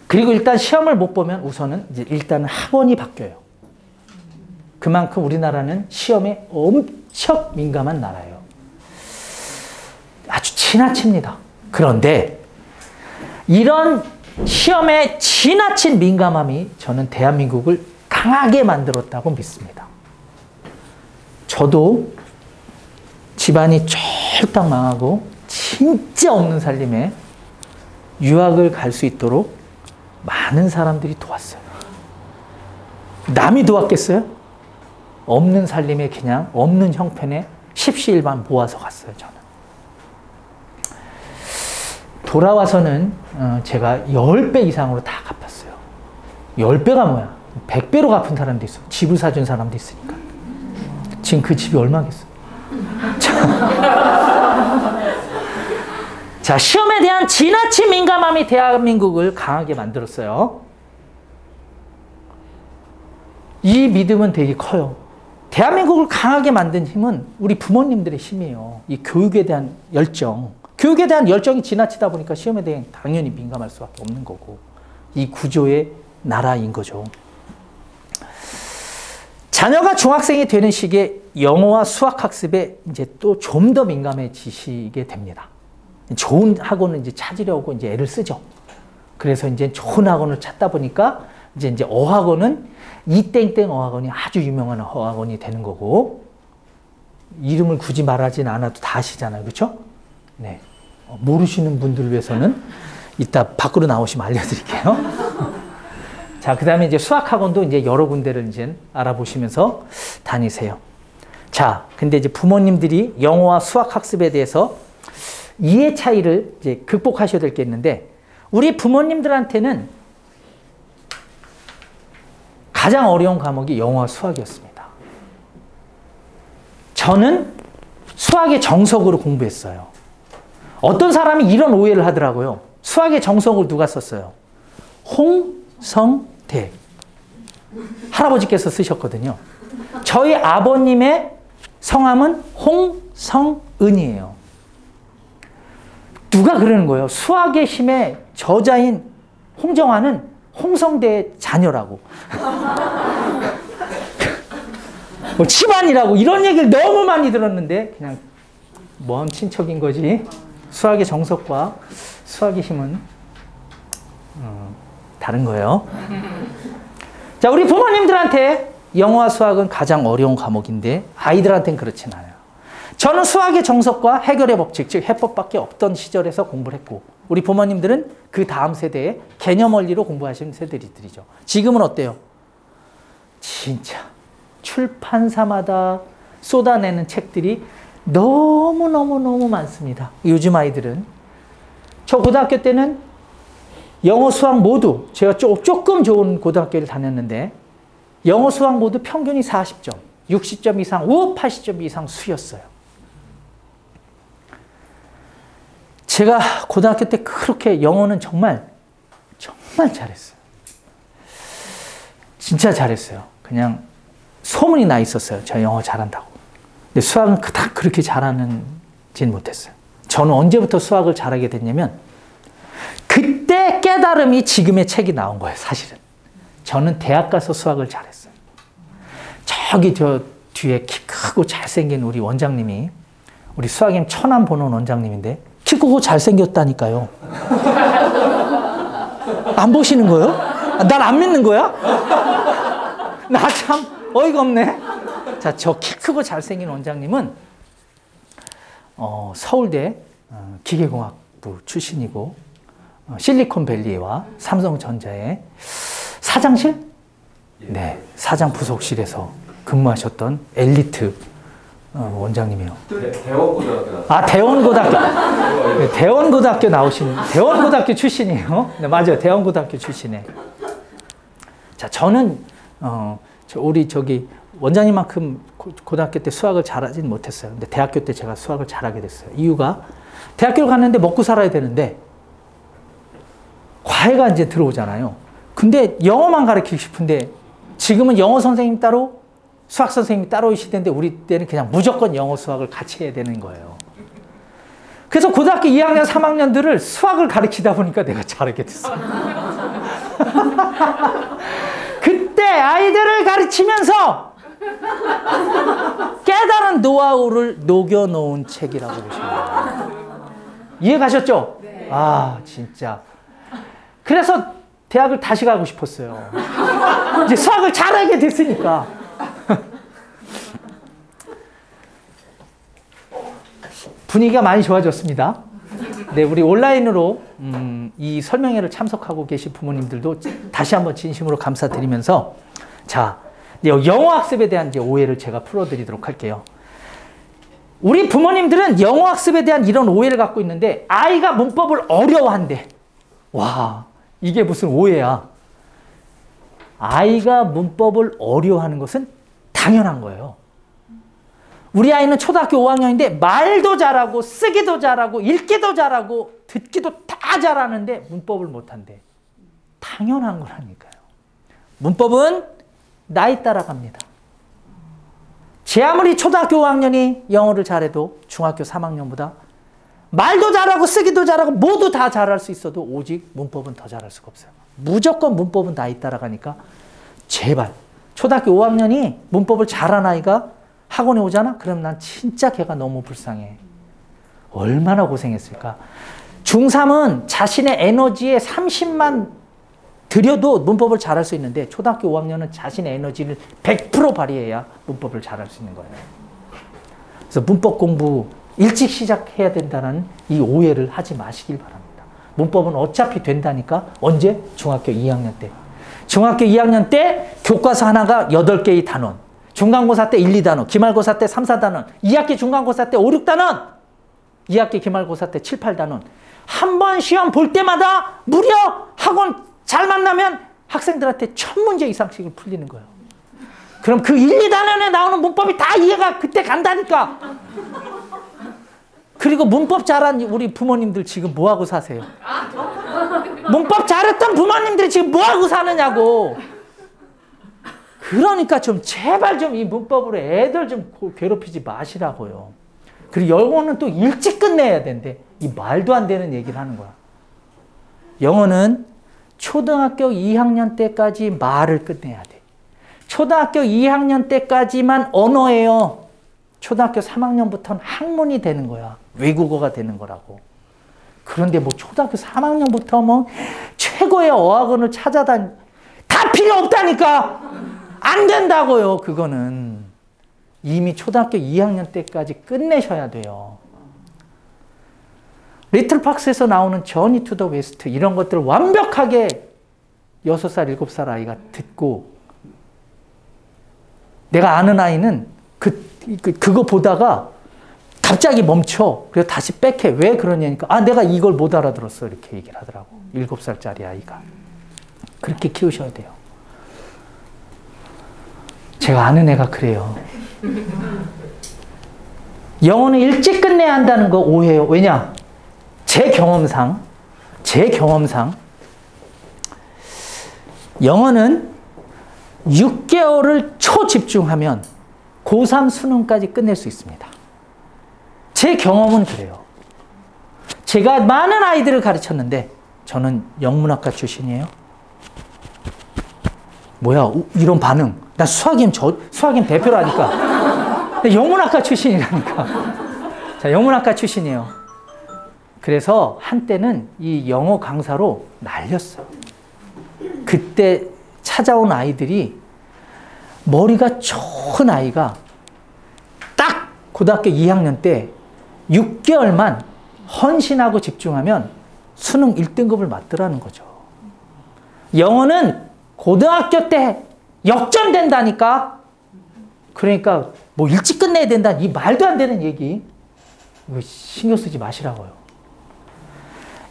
그리고 일단 시험을 못 보면 우선은 이제 일단 학원이 바뀌어요. 그만큼 우리나라는 시험에 엄청 민감한 나라예요. 아주 지나칩니다. 그런데 이런 시험에 지나친 민감함이 저는 대한민국을 강하게 만들었다고 믿습니다. 저도 집안이 쫄딱 망하고 진짜 없는 살림에 유학을 갈 수 있도록 많은 사람들이 도왔어요. 남이 도왔겠어요? 없는 살림에 그냥 없는 형편에 십시일반 모아서 갔어요, 저는. 돌아와서는 제가 10배 이상으로 다 갚았어요. 10배가 뭐야? 100배로 갚은 사람도 있어. 집을 사준 사람도 있으니까. 지금 그 집이 얼마겠어? 자, 시험에 대한 지나친 민감함이 대한민국을 강하게 만들었어요. 이 믿음은 되게 커요. 대한민국을 강하게 만든 힘은 우리 부모님들의 힘이에요. 이 교육에 대한 열정. 교육에 대한 열정이 지나치다 보니까 시험에 대해 당연히 민감할 수밖에 없는 거고, 이 구조의 나라인 거죠. 자녀가 중학생이 되는 시기에 영어와 수학 학습에 이제 또 좀 더 민감해지시게 됩니다. 좋은 학원을 이제 찾으려고 이제 애를 쓰죠. 그래서 이제 좋은 학원을 찾다 보니까 이제 어학원은 이땡땡 어학원이 아주 유명한 어학원이 되는 거고, 이름을 굳이 말하진 않아도 다 아시잖아요. 그렇죠? 네. 모르시는 분들을 위해서는 이따 밖으로 나오시면 알려드릴게요. 자, 그 다음에 이제 수학학원도 이제 여러 군데를 이제 알아보시면서 다니세요. 자, 근데 이제 부모님들이 영어와 수학 학습에 대해서 이해 차이를 이제 극복하셔야 될 게 있는데, 우리 부모님들한테는 가장 어려운 과목이 영어와 수학이었습니다. 저는 수학의 정석으로 공부했어요. 어떤 사람이 이런 오해를 하더라고요. 수학의 정석을 누가 썼어요? 홍성대 할아버지께서 쓰셨거든요. 저희 아버님의 성함은 홍성은이에요. 누가 그러는 거예요? 수학의 힘의 저자인 홍정환은 홍성대의 자녀라고. 뭐 집안이라고 이런 얘기를 너무 많이 들었는데 그냥 먼 친척인 거지. 수학의 정석과 수학의 힘은 다른 거예요. 자, 우리 부모님들한테 영어와 수학은 가장 어려운 과목인데 아이들한테는 그렇진 않아요. 저는 수학의 정석과 해결의 법칙, 즉 해법밖에 없던 시절에서 공부를 했고 우리 부모님들은 그 다음 세대에 개념 원리로 공부하시는 세대들이죠. 지금은 어때요? 진짜 출판사마다 쏟아내는 책들이 너무너무너무 많습니다. 요즘 아이들은. 저 고등학교 때는 영어, 수학 모두 제가 조금 좋은 고등학교를 다녔는데 영어, 수학 모두 평균이 40점, 60점 이상, 80점 이상 수였어요. 제가 고등학교 때 그렇게 영어는 정말 잘했어요. 진짜 잘했어요. 그냥 소문이 나 있었어요. 저 영어 잘한다고. 근데 수학은 그닥 그렇게 잘하지는 못했어요. 저는 언제부터 수학을 잘하게 됐냐면 그때 깨달음이 지금의 책이 나온 거예요. 사실은. 저는 대학 가서 수학을 잘했어요. 저기 저 뒤에 키 크고 잘생긴 우리 원장님이 우리 수학임 천안 보는 원장님인데 키 크고 잘생겼다니까요. 안 보시는 거예요? 날 안 믿는 거야? 나 참 어이가 없네. 자, 저 키 크고 잘생긴 원장님은 서울대 기계공학부 출신이고 실리콘밸리와 삼성전자의 사장실? 네, 사장 부속실에서 근무하셨던 엘리트 원장님이에요. 대원고등학교. 대원고등학교. 네, 대원고등학교 나오신, 대원고등학교 출신이에요. 네, 맞아요. 대원고등학교 출신에. 자, 저는, 우리 저기 원장님만큼 고등학교 때 수학을 잘하진 못했어요. 근데 대학교 때 제가 수학을 잘하게 됐어요. 이유가 대학교를 갔는데 먹고 살아야 되는데 과외가 이제 들어오잖아요. 근데 영어만 가르치고 싶은데 지금은 영어 선생님 따로 수학 선생님이 따로 시대인데 우리 때는 그냥 무조건 영어 수학을 같이 해야 되는 거예요. 그래서 고등학교 2학년, 3학년들을 수학을 가르치다 보니까 내가 잘하게 됐어요. 그때 아이들을 가르치면서 깨달은 노하우를 녹여놓은 책이라고 보시면 돼요. 이해 가셨죠? 네. 아, 진짜. 그래서 대학을 다시 가고 싶었어요. 이제 수학을 잘하게 됐으니까. 분위기가 많이 좋아졌습니다. 네, 우리 온라인으로 이 설명회를 참석하고 계신 부모님들도 다시 한번 진심으로 감사드리면서 자, 영어 학습에 대한 이제 오해를 제가 풀어드리도록 할게요. 우리 부모님들은 영어 학습에 대한 이런 오해를 갖고 있는데 아이가 문법을 어려워한대. 와, 이게 무슨 오해야. 아이가 문법을 어려워하는 것은 당연한 거예요. 우리 아이는 초등학교 5학년인데 말도 잘하고 쓰기도 잘하고 읽기도 잘하고 듣기도 다 잘하는데 문법을 못한대. 당연한 거라니까요. 문법은 나이 따라갑니다. 제 아무리 초등학교 5학년이 영어를 잘해도 중학교 3학년보다 말도 잘하고 쓰기도 잘하고 모두 다 잘할 수 있어도 오직 문법은 더 잘할 수가 없어요. 무조건 문법은 나이 따라가니까 제발 초등학교 5학년이 문법을 잘한 아이가 학원에 오잖아? 그럼 난 진짜 걔가 너무 불쌍해. 얼마나 고생했을까. 중3은 자신의 에너지의 30만 들여도 문법을 잘할 수 있는데 초등학교 5학년은 자신의 에너지를 100% 발휘해야 문법을 잘할 수 있는 거예요. 그래서 문법 공부 일찍 시작해야 된다는 이 오해를 하지 마시길 바랍니다. 문법은 어차피 된다니까. 언제? 중학교 2학년 때. 중학교 2학년 때 교과서 하나가 8개의 단원. 중간고사 때 1, 2단원. 기말고사 때 3, 4단원. 2학기 중간고사 때 5, 6단원. 2학기 기말고사 때 7, 8단원. 한 번 시험 볼 때마다 무려 학원 잘 만나면 학생들한테 1000문제 이상씩을 풀리는 거예요. 그럼 그 1, 2단원에 나오는 문법이 다 이해가 그때 간다니까. 그리고 문법 잘한 우리 부모님들 지금 뭐하고 사세요? 문법 잘했던 부모님들이 지금 뭐하고 사느냐고. 그러니까 좀 제발 좀 이 문법으로 애들 좀 괴롭히지 마시라고요. 그리고 영어는 또 일찍 끝내야 된대. 이 말도 안 되는 얘기를 하는 거야. 영어는 초등학교 2학년 때까지 말을 끝내야 돼. 초등학교 2학년 때까지만 언어예요. 초등학교 3학년부터는 학문이 되는 거야. 외국어가 되는 거라고. 그런데 뭐 초등학교 3학년부터 뭐 최고의 어학원을 찾아다니 다 필요 없다니까. 안 된다고요. 그거는 이미 초등학교 2학년 때까지 끝내셔야 돼요. 리틀 팍스에서 나오는 저니 투 더 웨스트 이런 것들을 완벽하게 6살, 7살 아이가 듣고 내가 아는 아이는 그거 보다가 갑자기 멈춰. 그래서 다시 백해. 왜 그러냐니까 내가 이걸 못 알아들었어. 이렇게 얘기를 하더라고. 7살짜리 아이가. 그렇게 키우셔야 돼요. 제가 아는 애가 그래요. 영어는 일찍 끝내야 한다는 거 오해해요. 왜냐? 제 경험상 영어는 6개월을 초집중하면 고3 수능까지 끝낼 수 있습니다. 제 경험은 그래요. 제가 많은 아이들을 가르쳤는데 저는 영문학과 출신이에요. 뭐야 이런 반응. 나 수학임 대표라니까. 영문학과 출신이라니까. 자, 영문학과 출신이에요. 그래서 한때는 이 영어 강사로 날렸어. 그때 찾아온 아이들이 머리가 좋은 아이가 딱 고등학교 2학년 때 6개월만 헌신하고 집중하면 수능 1등급을 맞더라는 거죠. 영어는 고등학교 때 역전된다니까. 그러니까 뭐 일찍 끝내야 된다. 이 말도 안 되는 얘기. 이거 신경 쓰지 마시라고요.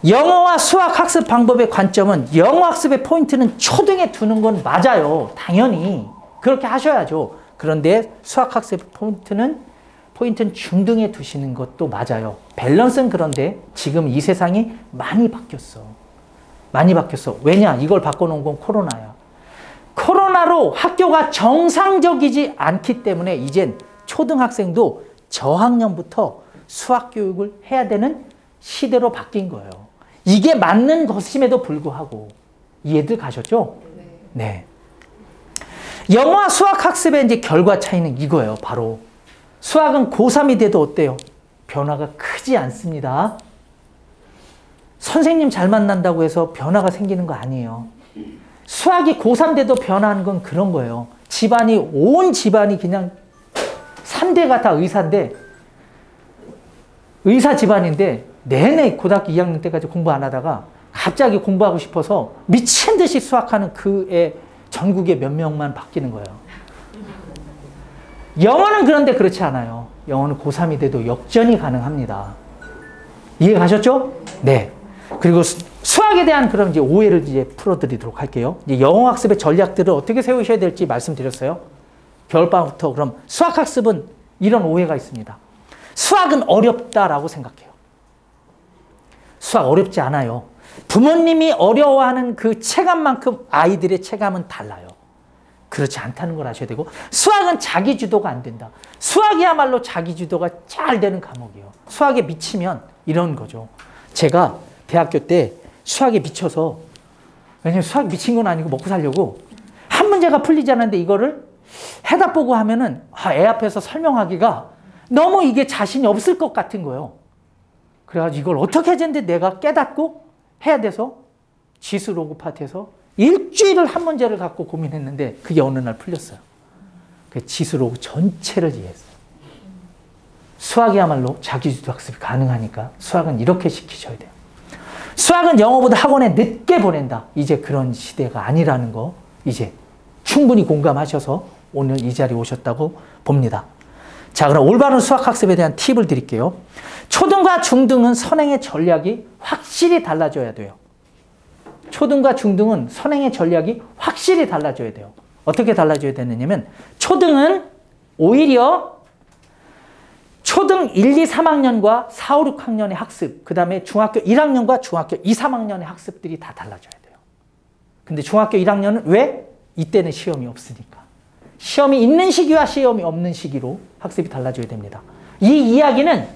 영어와 수학 학습 방법의 관점은 영어 학습의 포인트는 초등에 두는 건 맞아요. 당연히. 그렇게 하셔야죠. 그런데 수학 학습의 포인트는 중등에 두시는 것도 맞아요. 밸런스는 그런데 지금 이 세상이 많이 바뀌었어. 많이 바뀌었어. 왜냐? 이걸 바꿔놓은 건 코로나야. 코로나로 학교가 정상적이지 않기 때문에 이젠 초등학생도 저학년부터 수학 교육을 해야 되는 시대로 바뀐 거예요. 이게 맞는 것임에도 불구하고 이해들 가셨죠? 네. 영어와 수학 학습의 이제 결과 차이는 이거예요. 바로 수학은 고3이 돼도 어때요? 변화가 크지 않습니다. 선생님 잘 만난다고 해서 변화가 생기는 거 아니에요. 수학이 고3 돼도 변화하는 건 그런 거예요. 온 집안이 그냥 3대가 다 의사인데 의사 집안인데 내내 고등학교 2학년 때까지 공부 안 하다가 갑자기 공부하고 싶어서 미친 듯이 수학하는 그의 전국에 몇 명만 바뀌는 거예요. 영어는 그런데 그렇지 않아요. 영어는 고3이 돼도 역전이 가능합니다. 이해 가셨죠? 네. 그리고 수학에 대한 그런 이제 오해를 이제 풀어드리도록 할게요. 이제 영어 학습의 전략들을 어떻게 세우셔야 될지 말씀드렸어요. 겨울방학부터 그럼 수학 학습은 이런 오해가 있습니다. 수학은 어렵다라고 생각해요. 수학 어렵지 않아요. 부모님이 어려워하는 그 체감만큼 아이들의 체감은 달라요. 그렇지 않다는 걸 아셔야 되고 수학은 자기주도가 안 된다. 수학이야말로 자기주도가 잘 되는 과목이에요. 수학에 미치면 이런 거죠. 제가 대학교 때 수학에 미쳐서 왜냐면 수학 미친 건 아니고 먹고 살려고 한 문제가 풀리지 않았는데 이거를 해답 보고 하면은 애 앞에서 설명하기가 너무 이게 자신이 없을 것 같은 거예요. 그래가지고 이걸 어떻게 해야 되는데 내가 깨닫고 해야 돼서 지수 로그 파트에서 일주일을 한 문제를 갖고 고민했는데 그게 어느 날 풀렸어요. 그 지수 로그 전체를 이해했어요. 수학이야말로 자기주도 학습이 가능하니까 수학은 이렇게 시키셔야 돼요. 수학은 영어보다 학원에 늦게 보낸다. 이제 그런 시대가 아니라는 거 이제 충분히 공감하셔서 오늘 이 자리에 오셨다고 봅니다. 자, 그럼 올바른 수학 학습에 대한 팁을 드릴게요. 초등과 중등은 선행의 전략이 확실히 달라져야 돼요. 초등과 중등은 선행의 전략이 확실히 달라져야 돼요. 어떻게 달라져야 되느냐면 초등은 오히려 초등 1, 2, 3학년과 4, 5, 6학년의 학습, 그 다음에 중학교 1학년과 중학교 2, 3학년의 학습들이 다 달라져야 돼요. 근데 중학교 1학년은 왜? 이때는 시험이 없으니까. 시험이 있는 시기와 시험이 없는 시기로 학습이 달라져야 됩니다. 이 이야기는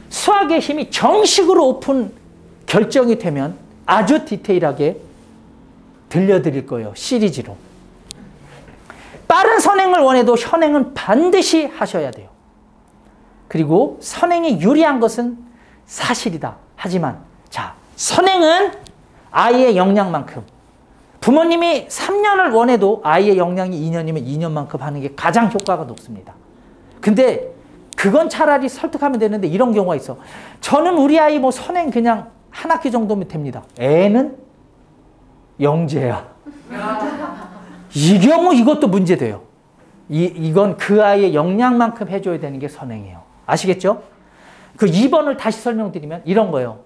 수학의 힘이 정식으로 오픈 결정이 되면 아주 디테일하게 들려드릴 거예요. 시리즈로. 빠른 선행을 원해도 현행은 반드시 하셔야 돼요. 그리고 선행이 유리한 것은 사실이다. 하지만 자, 선행은 아이의 역량만큼 부모님이 3년을 원해도 아이의 역량이 2년이면 2년만큼 하는 게 가장 효과가 높습니다. 근데 그건 차라리 설득하면 되는데 이런 경우가 있어. 저는 우리 아이 뭐 선행 그냥 한 학기 정도면 됩니다. 애는 영재야. 이 경우 이것도 문제돼요. 이건 그 아이의 역량만큼 해줘야 되는 게 선행이에요. 아시겠죠? 그 2번을 다시 설명드리면 이런 거예요.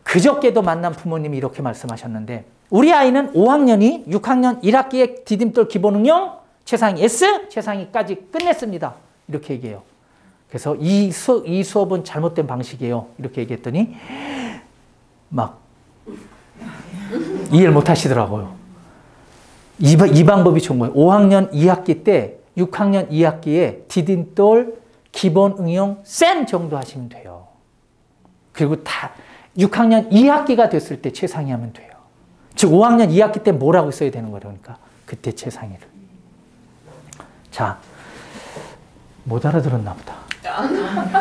그저께도 만난 부모님이 이렇게 말씀하셨는데 우리 아이는 5학년이 6학년 1학기에 디딤돌 기본응용 최상위 S, 최상위까지 끝냈습니다. 이렇게 얘기해요. 그래서 이 수업은 잘못된 방식이에요. 이렇게 얘기했더니 막 이해를 못 하시더라고요. 이 방법이 좋은 거예요. 5학년 2학기 때 6학년 2학기에 디딤돌 기본 응용 센 정도 하시면 돼요. 그리고 다 6학년 2학기가 됐을 때 최상위 하면 돼요. 즉 5학년 2학기 때 뭐라고 써야 되는 거예요. 그러니까 그때 최상위를. 자, 못 알아들었나 보다.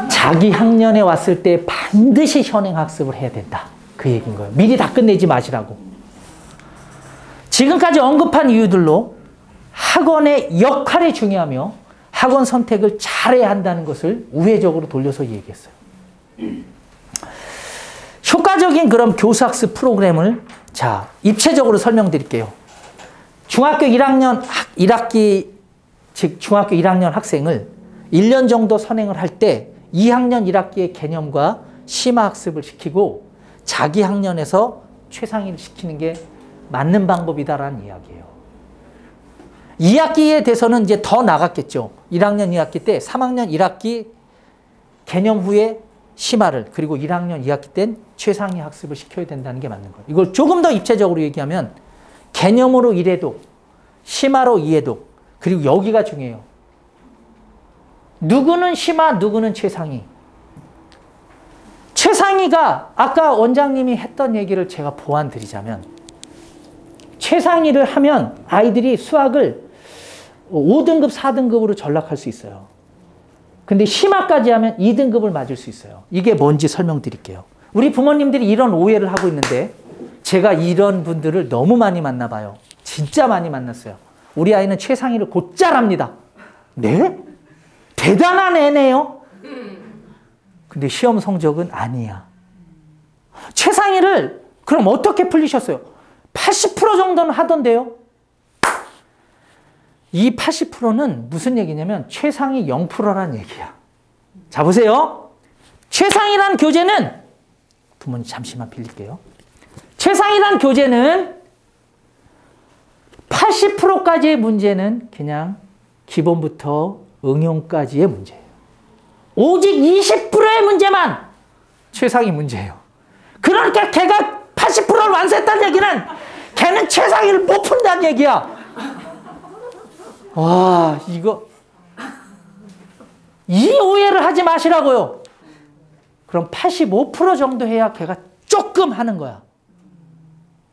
자기 학년에 왔을 때 반드시 현행학습을 해야 된다. 그 얘기인 거예요. 미리 다 끝내지 마시라고. 지금까지 언급한 이유들로 학원의 역할이 중요하며 학원 선택을 잘해야 한다는 것을 우회적으로 돌려서 얘기했어요. 효과적인 그럼 교수학습 프로그램을 자, 입체적으로 설명드릴게요. 중학교 1학년 1학기, 즉 중학교 1학년 학생을 1년 정도 선행을 할 때 2학년 1학기의 개념과 심화학습을 시키고 자기 학년에서 최상위를 시키는 게 맞는 방법이다라는 이야기예요. 2학기에 대해서는 이제 더 나갔겠죠. 1학년 2학기 때 3학년 1학기 개념 후에 심화를 그리고 1학년 2학기 땐 최상위 학습을 시켜야 된다는 게 맞는 거예요. 이걸 조금 더 입체적으로 얘기하면 개념으로 1회독, 심화로 2회독 그리고 여기가 중요해요. 누구는 심화, 누구는 최상위. 최상위가 아까 원장님이 했던 얘기를 제가 보완 드리자면 최상위를 하면 아이들이 수학을 5등급, 4등급으로 전락할 수 있어요. 근데 심화까지 하면 2등급을 맞을 수 있어요. 이게 뭔지 설명드릴게요. 우리 부모님들이 이런 오해를 하고 있는데 제가 이런 분들을 너무 많이 만나 봐요. 진짜 많이 만났어요. 우리 아이는 최상위를 곧잘 합니다. 네? 대단한 애네요. 근데 시험 성적은 아니야. 최상위를 그럼 어떻게 풀리셨어요? 80% 정도는 하던데요. 이 80%는 무슨 얘기냐면 최상위 0%라는 얘기야. 자 보세요. 최상위란 교재는 부모님 잠시만 빌릴게요. 최상위란 교재는 80%까지의 문제는 그냥 기본부터 응용까지의 문제예요. 오직 20%의 문제만 최상위 문제예요. 그러니까 걔가 80%를 완수했다는 얘기는 걔는 최상위를 못 푼다는 얘기야. 와, 이거 이 오해를 하지 마시라고요. 그럼 85% 정도 해야 걔가 조금 하는 거야.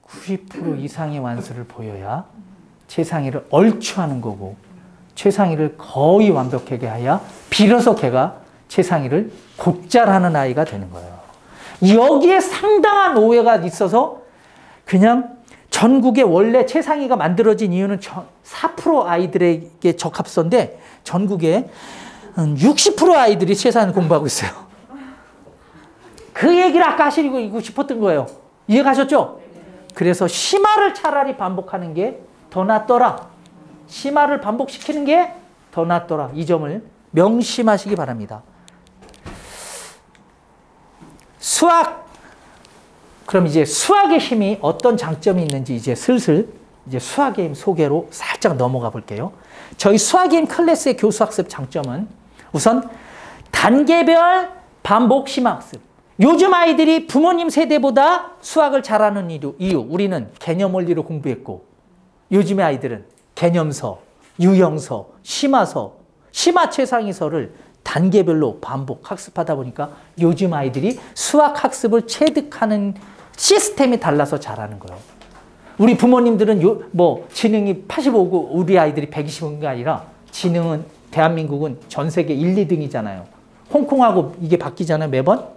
90% 이상의 완수를 보여야 최상위를 얼추 하는 거고 최상위를 거의 완벽하게 해야 비로소 걔가 최상위를 곧잘 하는 아이가 되는 거예요. 여기에 상당한 오해가 있어서 그냥 전국에 원래 최상위가 만들어진 이유는 4% 아이들에게 적합선인데 전국에 60% 아이들이 최상위를 공부하고 있어요. 그 얘기를 아까 하시고 싶었던 거예요. 이해가셨죠? 그래서 심화를 차라리 반복하는 게 더 낫더라. 심화를 반복시키는 게 더 낫더라. 이 점을 명심하시기 바랍니다. 수학. 그럼 이제 수학의 힘이 어떤 장점이 있는지 이제 슬슬 이제 수학의 힘 소개로 살짝 넘어가 볼게요. 저희 수학의 힘 클래스의 교수학습 장점은 우선 단계별 반복 심화학습. 요즘 아이들이 부모님 세대보다 수학을 잘하는 이유 우리는 개념 원리로 공부했고 요즘의 아이들은 개념서, 유형서, 심화서, 심화 최상위서를 단계별로 반복 학습하다 보니까 요즘 아이들이 수학 학습을 체득하는 시스템이 달라서 잘하는 거예요. 우리 부모님들은 지능이 85고 우리 아이들이 120인 게 아니라 지능은 대한민국은 전 세계 1, 2등이잖아요. 홍콩하고 이게 바뀌잖아요, 매번.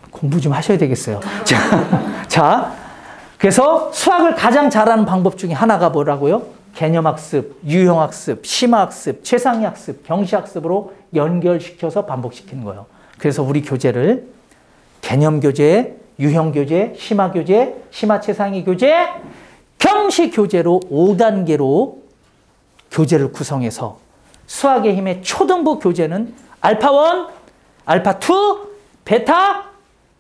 공부 좀 하셔야 되겠어요. 자, 그래서 수학을 가장 잘하는 방법 중에 하나가 뭐라고요? 개념학습, 유형학습, 심화학습, 최상위학습, 경시학습으로 연결시켜서 반복시키는 거예요. 그래서 우리 교재를 개념교재, 유형교재, 심화교재, 심화최상위 교재, 경시교재로 5단계로 교재를 구성해서 수학의 힘의 초등부 교재는 알파1, 알파2, 베타,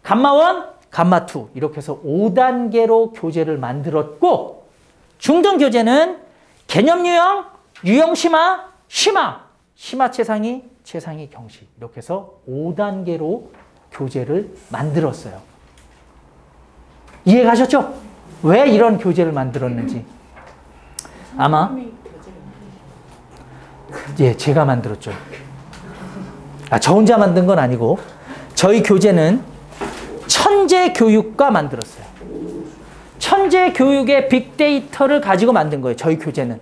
감마1, 감마2 이렇게 해서 5단계로 교재를 만들었고 중등 교재는 개념 유형, 유형 심화, 심화 최상위, 최상위 경시 이렇게 해서 5단계로 교재를 만들었어요. 이해가셨죠? 왜 이런 교재를 만들었는지. 아마 예, 제가 만들었죠. 저 혼자 만든 건 아니고 저희 교재는 천재교육과 만들었어요. 천재교육의 빅데이터를 가지고 만든 거예요. 저희 교재는.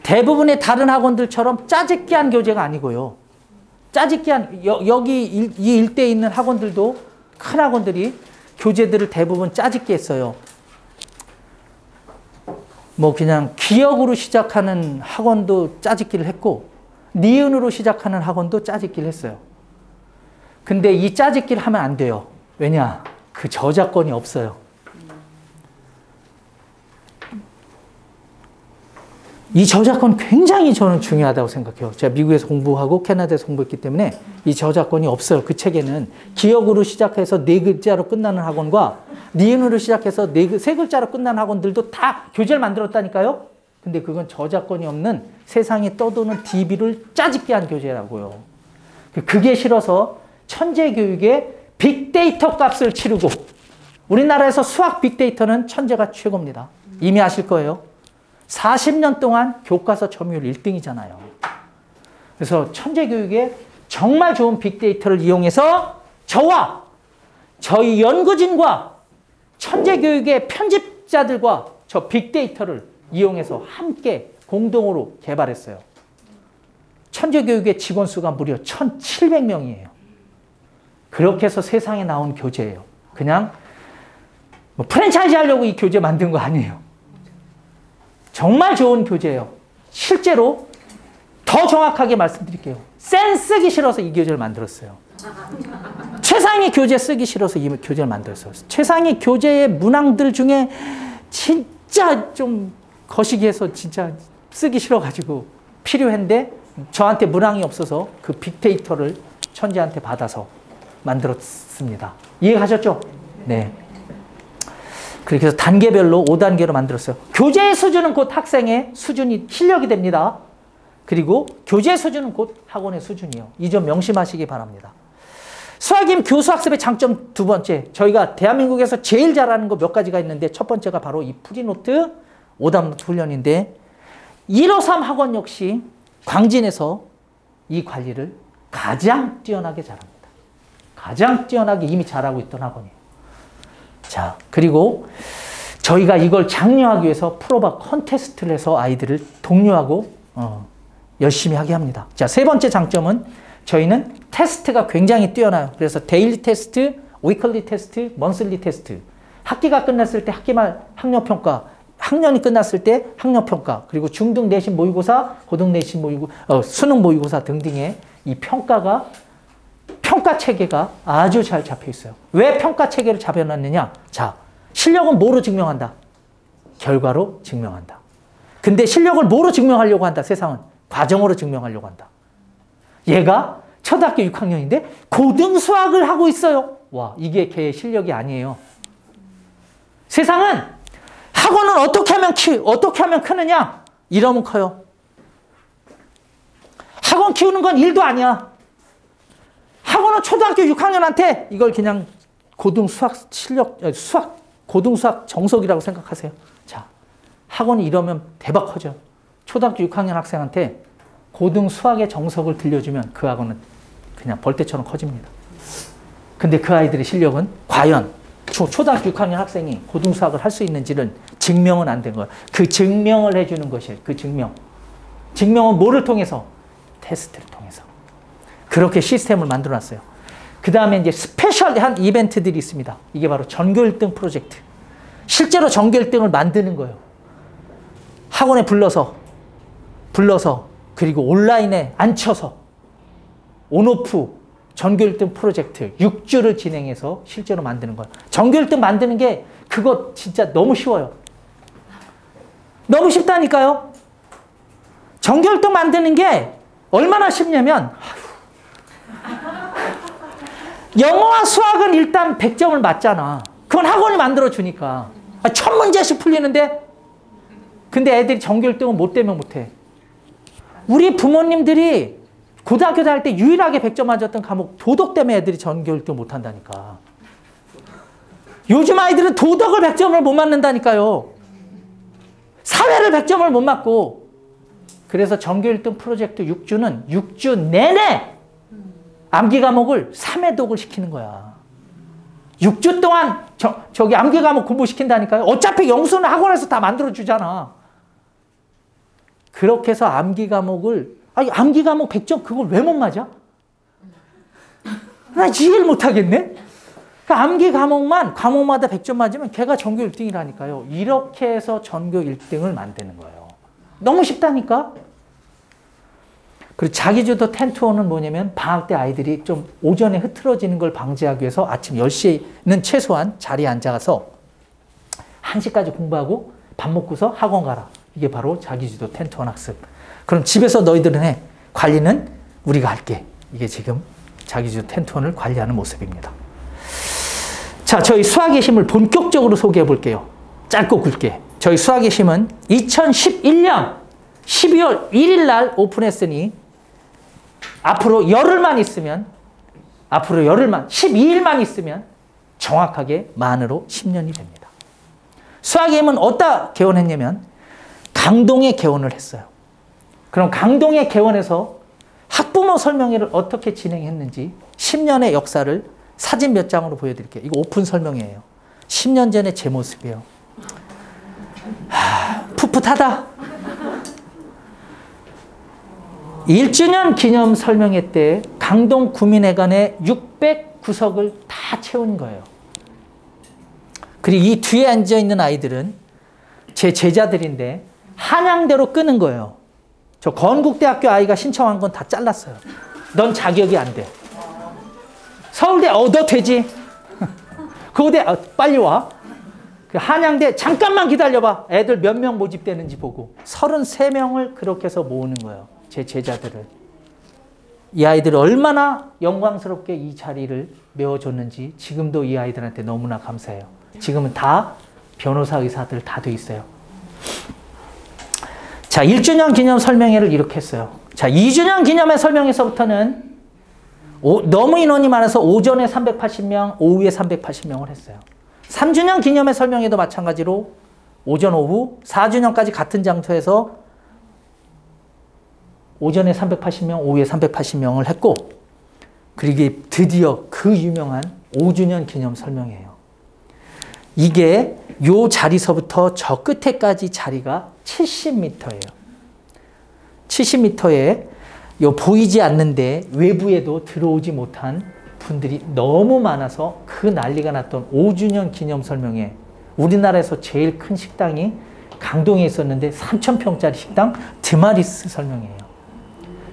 대부분의 다른 학원들처럼 짜집기 한 교재가 아니고요. 짜집기 한 여기 이 일대에 있는 학원들도 큰 학원들이 교재들을 대부분 짜집기 했어요. 뭐 그냥 기역으로 시작하는 학원도 짜집기를 했고 니은으로 시작하는 학원도 짜집기를 했어요. 근데 이 짜집기를 하면 안 돼요. 왜냐? 그 저작권이 없어요. 이 저작권 굉장히 저는 중요하다고 생각해요. 제가 미국에서 공부하고 캐나다에서 공부했기 때문에 이 저작권이 없어요. 그 책에는 기역으로 시작해서 4글자로 끝나는 학원과 니은으로 시작해서 세 글자로 끝나는 학원들도 다 교재를 만들었다니까요. 근데 그건 저작권이 없는 세상에 떠도는 DB를 짜집기 한 교재라고요. 그게 싫어서 천재교육의 빅데이터 값을 치르고 우리나라에서 수학 빅데이터는 천재가 최고입니다. 이미 아실 거예요. 40년 동안 교과서 점유율 1등이잖아요. 그래서 천재교육에 정말 좋은 빅데이터를 이용해서 저와 저희 연구진과 천재교육의 편집자들과 저 빅데이터를 이용해서 함께 공동으로 개발했어요. 천재교육의 직원 수가 무려 1,700명이에요. 그렇게 해서 세상에 나온 교재예요. 그냥 뭐 프랜차이즈 하려고 이 교재 만든 거 아니에요. 정말 좋은 교재예요. 실제로 더 정확하게 말씀드릴게요. 센 쓰기 싫어서 이 교재를 만들었어요. 최상위 교재 쓰기 싫어서 이 교재를 만들었어요. 최상위 교재의 문항들 중에 진짜 좀 거시기해서 진짜 쓰기 싫어가지고 필요한데 저한테 문항이 없어서 그 빅데이터를 천재한테 받아서 만들었습니다. 이해하셨죠? 네. 그렇게 해서 단계별로 5단계로 만들었어요. 교재의 수준은 곧 학생의 수준이 실력이 됩니다. 그리고 교재 수준은 곧 학원의 수준이에요. 이 점 명심하시기 바랍니다. 수학임 교수학습의 장점 두 번째. 저희가 대한민국에서 제일 잘하는 거 몇 가지가 있는데 첫 번째가 바로 이 프리노트, 오답노트 훈련인데 153 학원 역시 광진에서 이 관리를 가장 뛰어나게 잘합니다. 가장 뛰어나게 이미 잘하고 있던 학원이에요. 자, 그리고 저희가 이걸 장려하기 위해서 프로바 컨테스트를 해서 아이들을 독려하고 열심히 하게 합니다. 자, 세 번째 장점은 저희는 테스트가 굉장히 뛰어나요. 그래서 데일리 테스트, 위클리 테스트, 먼슬리 테스트. 학기가 끝났을 때 학기말 학력평가, 학년이 끝났을 때 학력평가, 그리고 중등 내신 모의고사, 고등 내신 수능 모의고사 등등의 이 평가 체계가 아주 잘 잡혀 있어요. 왜 평가 체계를 잡아놨느냐? 자, 실력은 뭐로 증명한다? 결과로 증명한다. 근데 실력을 뭐로 증명하려고 한다? 세상은 과정으로 증명하려고 한다. 얘가 초등학교 6학년인데 고등 수학을 하고 있어요. 와, 이게 걔의 실력이 아니에요. 세상은 학원은 어떻게 하면 크느냐? 이러면 커요. 학원 키우는 건 일도 아니야. 학원은 초등학교 6학년한테 이걸 그냥 고등 수학 정석이라고 생각하세요. 자, 학원이 이러면 대박 커져. 초등학교 6학년 학생한테 고등 수학의 정석을 들려주면 그 학원은 그냥 벌떼처럼 커집니다. 근데 그 아이들의 실력은 과연 초등학교 6학년 학생이 고등 수학을 할 수 있는지는 증명은 안 된 거예요. 그 증명을 해주는 것이에요. 그 증명. 증명은 뭐를 통해서? 테스트를 통해서. 그렇게 시스템을 만들어놨어요. 그 다음에 이제 스페셜한 이벤트들이 있습니다. 이게 바로 전교 1등 프로젝트. 실제로 전교 1등을 만드는 거예요. 학원에 불러서 그리고 온라인에 앉혀서 온오프 전교 1등 프로젝트 6주를 진행해서 실제로 만드는 거예요. 전교 1등 만드는 게 그거 진짜 너무 쉬워요. 너무 쉽다니까요. 전교 1등 만드는 게 얼마나 쉽냐면 영어와 수학은 일단 100점을 맞잖아. 그건 학원이 만들어 주니까. 1000문제씩 풀리는데 근데 애들이 전교 1등은 못 되면 못해. 우리 부모님들이 고등학교 다닐 때 유일하게 100점 맞았던 과목 도덕 때문에 애들이 전교 1등 못 한다니까. 요즘 아이들은 도덕을 100점을 못 맞는다니까요. 사회를 100점을 못 맞고. 그래서 전교 1등 프로젝트 6주는 6주 내내 암기 과목을 3회독을 시키는 거야. 6주 동안 저기 암기 과목 공부시킨다니까요. 어차피 영수는 학원에서 다 만들어주잖아. 그렇게 해서 암기 과목을 암기 과목 100점 그걸 왜 못 맞아? 나 이해를 못하겠네. 그러니까 암기 과목마다 100점 맞으면 걔가 전교 1등이라니까요. 이렇게 해서 전교 1등을 만드는 거예요. 너무 쉽다니까. 그리고 자기주도 10-1은 뭐냐면 방학 때 아이들이 좀 오전에 흐트러지는 걸 방지하기 위해서 아침 10시는 최소한 자리에 앉아서 1시까지 공부하고 밥 먹고서 학원 가라. 이게 바로 자기주도 10-1 학습. 그럼 집에서 너희들은 해. 관리는 우리가 할게. 이게 지금 자기주도 10-1을 관리하는 모습입니다. 자, 저희 수학의 힘을 본격적으로 소개해 볼게요. 짧고 굵게. 저희 수학의 힘은 2011년 12월 1일 날 오픈했으니 앞으로 열흘만 있으면 12일만 있으면 정확하게 만으로 10년이 됩니다. 수학의 힘은 어디다 개원했냐면 강동에 개원을 했어요. 그럼 강동에 개원해서 학부모 설명회를 어떻게 진행했는지 10년의 역사를 사진 몇 장으로 보여드릴게요. 이거 오픈 설명회예요. 10년 전의 제 모습이에요. 풋풋하다. 1주년 기념 설명회 때 강동 구민회관에 609석을 다 채운 거예요. 그리고 이 뒤에 앉아있는 아이들은 제 제자들인데 한양대로 끄는 거예요. 저 건국대학교 아이가 신청한 건 다 잘랐어요. 넌 자격이 안 돼. 서울대 너 되지. 고대 빨리 와. 한양대 잠깐만 기다려봐. 애들 몇 명 모집되는지 보고 33명을 그렇게 해서 모으는 거예요. 제 제자들을. 이 아이들이 얼마나 영광스럽게 이 자리를 메워줬는지 지금도 이 아이들한테 너무나 감사해요. 지금은 다 변호사 의사들 다 돼 있어요. 자, 1주년 기념 설명회를 이렇게 했어요. 자, 2주년 기념회 설명회에서부터는 너무 인원이 많아서 오전에 380명, 오후에 380명을 했어요. 3주년 기념회 설명회도 마찬가지로 오전, 오후, 4주년까지 같은 장소에서 오전에 380명, 오후에 380명을 했고, 그리고 드디어 그 유명한 5주년 기념 설명회예요. 이게 요 자리서부터 저 끝에까지 자리가 70m예요. 70m에 요 보이지 않는데 외부에도 들어오지 못한 분들이 너무 많아서 그 난리가 났던 5주년 기념 설명회. 우리나라에서 제일 큰 식당이 강동에 있었는데 3,000평짜리 식당 드마리스 설명회예요.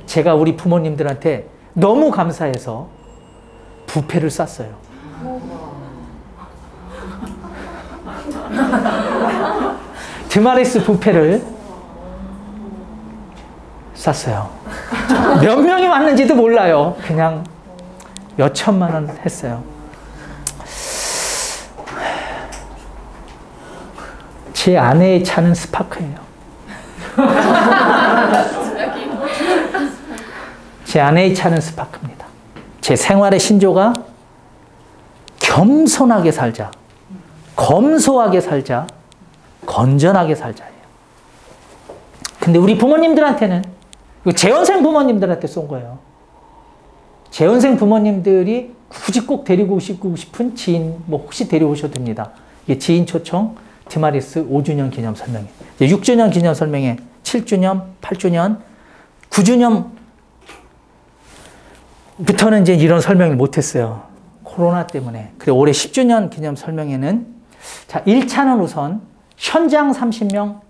제가 우리 부모님들한테 너무 감사해서 부페를 쌌어요. 드마리스 부페를 쌌어요. 몇 명이 왔는지도 몰라요. 그냥 몇 천만 원 했어요. 제 아내의 차는 스파크예요. 제 아내의 차는 스파크입니다. 제 생활의 신조가 겸손하게 살자, 검소하게 살자, 건전하게 살자예요. 근데 우리 부모님들한테는, 재혼생 부모님들한테 쏜 거예요. 재혼생 부모님들이 굳이 꼭 데리고 오시고 싶은 지인, 혹시 데려오셔도 됩니다. 이게 지인 초청 드마리스 5주년 기념 설명회. 6주년 기념 설명회, 7주년, 8주년, 9주년부터는 이제 이런 설명을 못했어요. 코로나 때문에. 그리고 올해 10주년 기념 설명회는, 자, 1차는 우선 현장 30명,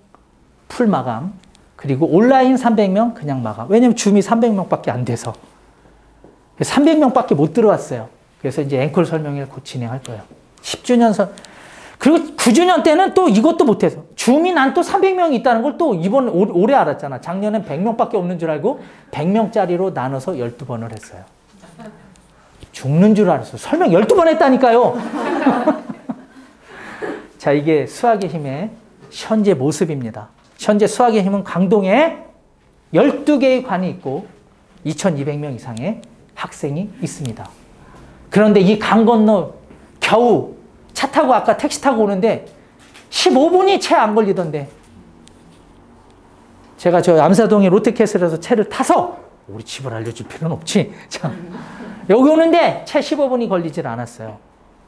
풀 마감, 그리고 온라인 300명 그냥 마감. 왜냐면 줌이 300명밖에 안 돼서 300명밖에 못 들어왔어요. 그래서 이제 앵콜 설명회를 곧 진행할 거예요. 10주년 그리고 9주년 때는 또 이것도 못해서 줌이 난 또 300명이 있다는 걸 또 이번 올해 알았잖아. 작년엔 100명밖에 없는 줄 알고 100명짜리로 나눠서 12번을 했어요. 죽는 줄 알았어요. 설명 12번 했다니까요. 자, 이게 수학의 힘의 현재 모습입니다. 현재 수학의 힘은 강동에 12개의 관이 있고 2200명 이상의 학생이 있습니다. 그런데 이 강 건너 겨우 차 타고 아까 택시 타고 오는데 15분이 채 안 걸리던데, 제가 저 암사동의 롯데캐슬에서 차를 타서 우리 집을 알려줄 필요는 없지. 자, 여기 오는데 채 15분이 걸리질 않았어요.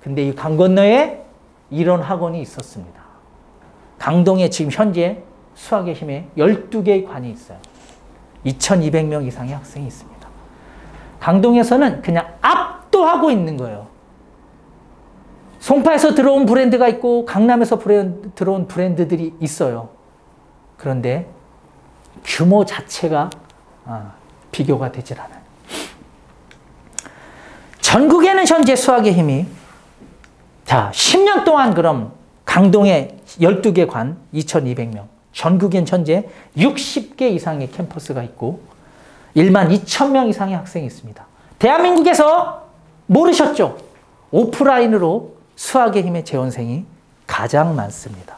근데 이 강 건너에 이런 학원이 있었습니다. 강동에 지금 현재 수학의 힘에 12개의 관이 있어요. 2200명 이상의 학생이 있습니다. 강동에서는 그냥 압도하고 있는 거예요. 송파에서 들어온 브랜드가 있고 강남에서 들어온 브랜드들이 있어요. 그런데 규모 자체가 비교가 되질 않아요. 전국에는 현재 수학의 힘이, 자, 10년 동안 그럼 강동에 12개 관 2200명, 전국엔 현재 60개 이상의 캠퍼스가 있고 1만 2천 이상의 학생이 있습니다. 대한민국에서 모르셨죠? 오프라인으로 수학의 힘의 재원생이 가장 많습니다.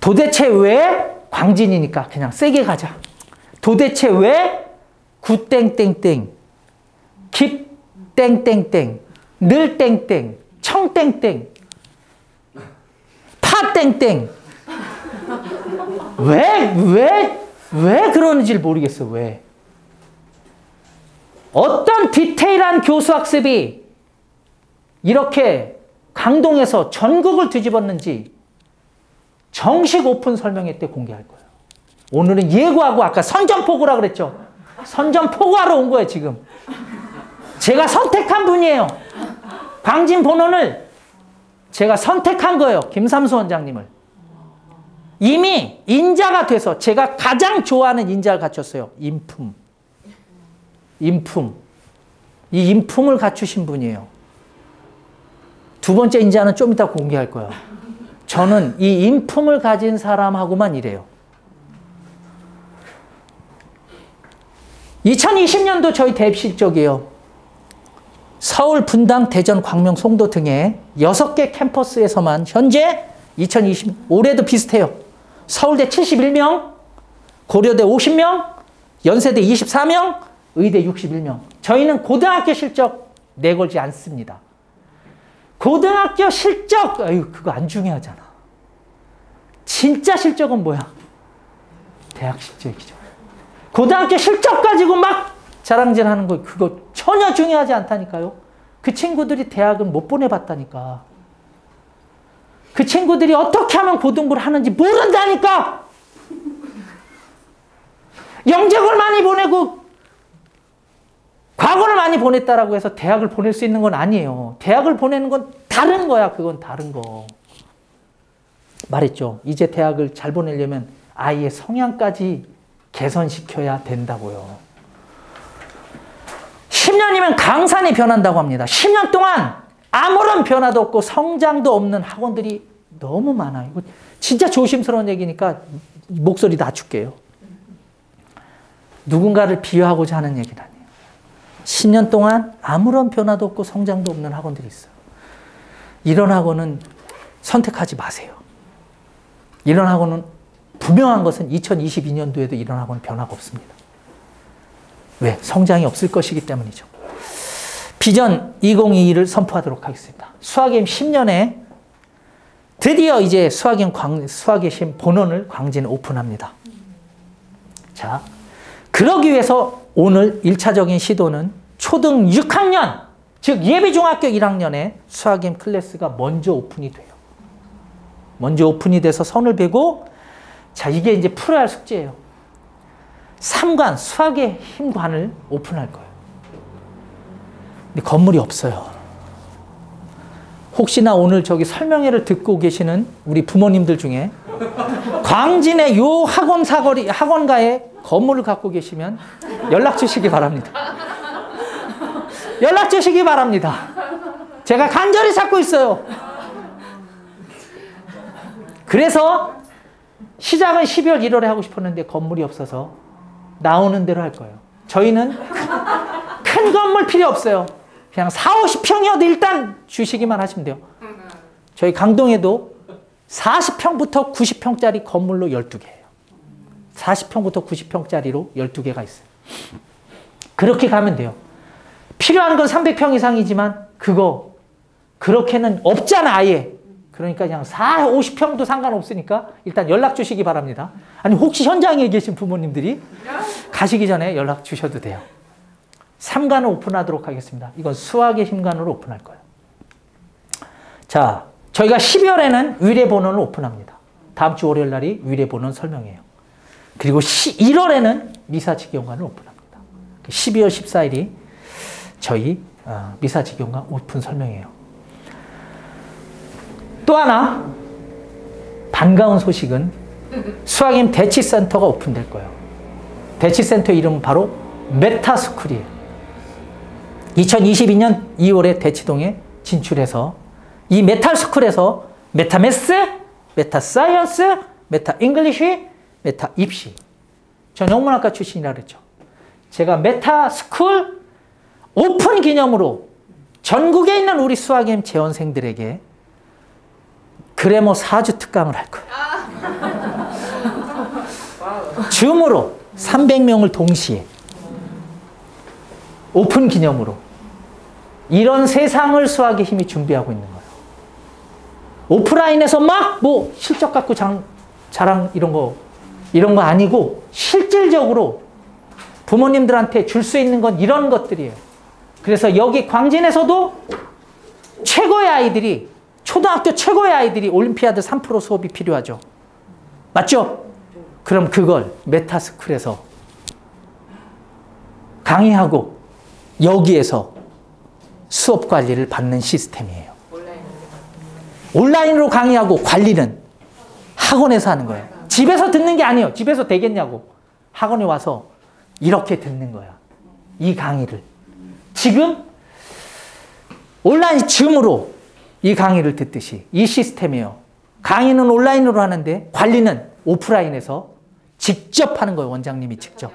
도대체 왜 광진이니까 그냥 세게 가자. 도대체 왜 구땡땡땡, 깁땡땡땡, 늘땡땡, 청땡땡, 파땡땡, 왜 그러는지 모르겠어. 왜? 어떤 디테일한 교수 학습이 이렇게 강동에서 전국을 뒤집었는지 정식 오픈 설명회 때 공개할 거예요. 오늘은 예고하고, 아까 선전포고라 그랬죠? 선전포고하러 온 거예요, 지금. 제가 선택한 분이에요. 광진 본원을 제가 선택한 거예요. 김삼수 원장님을. 이미 인자가 돼서 제가 가장 좋아하는 인자를 갖췄어요. 인품. 인품. 이 인품을 갖추신 분이에요. 두 번째 인자는 좀 이따 공개할 거예요. 저는 이 인품을 가진 사람하고만 일해요. 2020년도 저희 대입 실적이에요. 서울, 분당, 대전, 광명, 송도 등의 6개 캠퍼스에서만 현재 2020, 올해도 비슷해요. 서울대 71명, 고려대 50명, 연세대 24명, 의대 61명. 저희는 고등학교 실적 내걸지 않습니다. 고등학교 실적, 아유, 그거 안 중요하잖아. 진짜 실적은 뭐야? 대학 실적이죠. 고등학교 실적 가지고 막 자랑질하는 거, 그거 전혀 중요하지 않다니까요. 그 친구들이 대학을 못 보내봤다니까. 그 친구들이 어떻게 하면 고등부를 하는지 모른다니까. 영적을 많이 보내고 과거를 많이 보냈다라고 해서 대학을 보낼 수 있는 건 아니에요. 대학을 보내는 건 다른 거야. 그건 다른 거. 말했죠. 이제 대학을 잘 보내려면 아이의 성향까지 개선시켜야 된다고요. 10년이면 강산이 변한다고 합니다. 10년 동안 아무런 변화도 없고 성장도 없는 학원들이 너무 많아요. 이거 진짜 조심스러운 얘기니까 목소리 낮출게요. 누군가를 비유하고자 하는 얘기는 아니에요. 10년 동안 아무런 변화도 없고 성장도 없는 학원들이 있어요. 이런 학원은 선택하지 마세요. 이런 학원은 분명한 것은 2022년도에도 이런 학원은 변화가 없습니다. 왜? 성장이 없을 것이기 때문이죠. 비전 2022를 선포하도록 하겠습니다. 수학의 힘 10년에 드디어 이제 수학의 힘 본원을 광진에 오픈합니다. 자, 그러기 위해서 오늘 1차적인 시도는 초등 6학년, 즉 예비중학교 1학년에 수학의 힘 클래스가 먼저 오픈이 돼요. 먼저 오픈이 돼서 선을 베고, 자, 이게 이제 풀어야 할 숙제예요. 3관, 수학의 힘관을 오픈할 거예요. 근데 건물이 없어요. 혹시나 오늘 저기 설명회를 듣고 계시는 우리 부모님들 중에 광진의 요 학원 사거리, 학원가에 건물을 갖고 계시면 연락 주시기 바랍니다. 연락 주시기 바랍니다. 제가 간절히 찾고 있어요. 그래서 시작은 12월, 1월에 하고 싶었는데 건물이 없어서 나오는 대로 할 거예요. 저희는 큰 건물 필요 없어요. 그냥 4, 50평이어도 일단 주시기만 하시면 돼요. 저희 강동에도 40평부터 90평짜리 건물로 12개예요. 40평부터 90평짜리로 12개가 있어요. 그렇게 가면 돼요. 필요한 건 300평 이상이지만 그거 그렇게는 없잖아 아예. 그러니까 그냥 4, 50평도 상관없으니까 일단 연락 주시기 바랍니다. 아니 혹시 현장에 계신 부모님들이 가시기 전에 연락 주셔도 돼요. 3관을 오픈하도록 하겠습니다. 이건 수학의 힘관으로 오픈할 거예요. 자, 저희가 12월에는 위례본원을 오픈합니다. 다음 주 월요일 날이 위례본원 설명회예요. 그리고 1월에는 미사직영관을 오픈합니다. 12월 14일이 저희 미사직영관 오픈 설명회예요. 또 하나 반가운 소식은 수학임 대치센터가 오픈될 거예요. 대치센터 이름은 바로 메타스쿨이에요. 2022년 2월에 대치동에 진출해서 이 메타스쿨에서 메타매스, 메타사이언스, 메타잉글리시, 메타입시. 전 영문학과 출신이라 그랬죠. 제가 메타스쿨 오픈 기념으로 전국에 있는 우리 수학임 재원생들에게 그래머 4주 특강을 할 거예요. 줌으로 300명을 동시에 오픈 기념으로 이런 세상을 수학의 힘이 준비하고 있는 거예요. 오프라인에서 막 뭐 실적 갖고 자랑 이런 거 아니고 실질적으로 부모님들한테 줄 수 있는 건 이런 것들이에요. 그래서 여기 광진에서도 최고의 아이들이 초등학교 최고의 아이들이 올림피아드 3% 수업이 필요하죠. 맞죠? 그럼 그걸 메타스쿨에서 강의하고 여기에서 수업 관리를 받는 시스템이에요. 온라인으로 강의하고 관리는 학원에서 하는 거예요. 집에서 듣는 게 아니에요. 집에서 되겠냐고. 학원에 와서 이렇게 듣는 거야. 이 강의를. 지금 온라인 줌으로 이 강의를 듣듯이 이 시스템이에요. 강의는 온라인으로 하는데 관리는 오프라인에서 직접 하는 거예요. 원장님이 직접.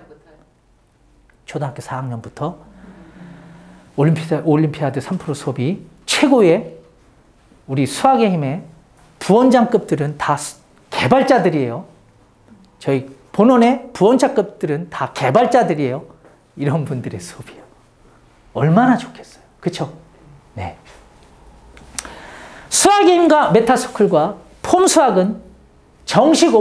초등학교 4학년부터 올림피아드 3% 수업이 최고의 우리 수학의 힘의 부원장급들은 다 개발자들이에요. 저희 본원의 부원장급들은 다 개발자들이에요. 이런 분들의 수업이에요. 얼마나 좋겠어요. 그렇죠? 네. 수학의 힘과 메타스쿨과 폼수학은 정식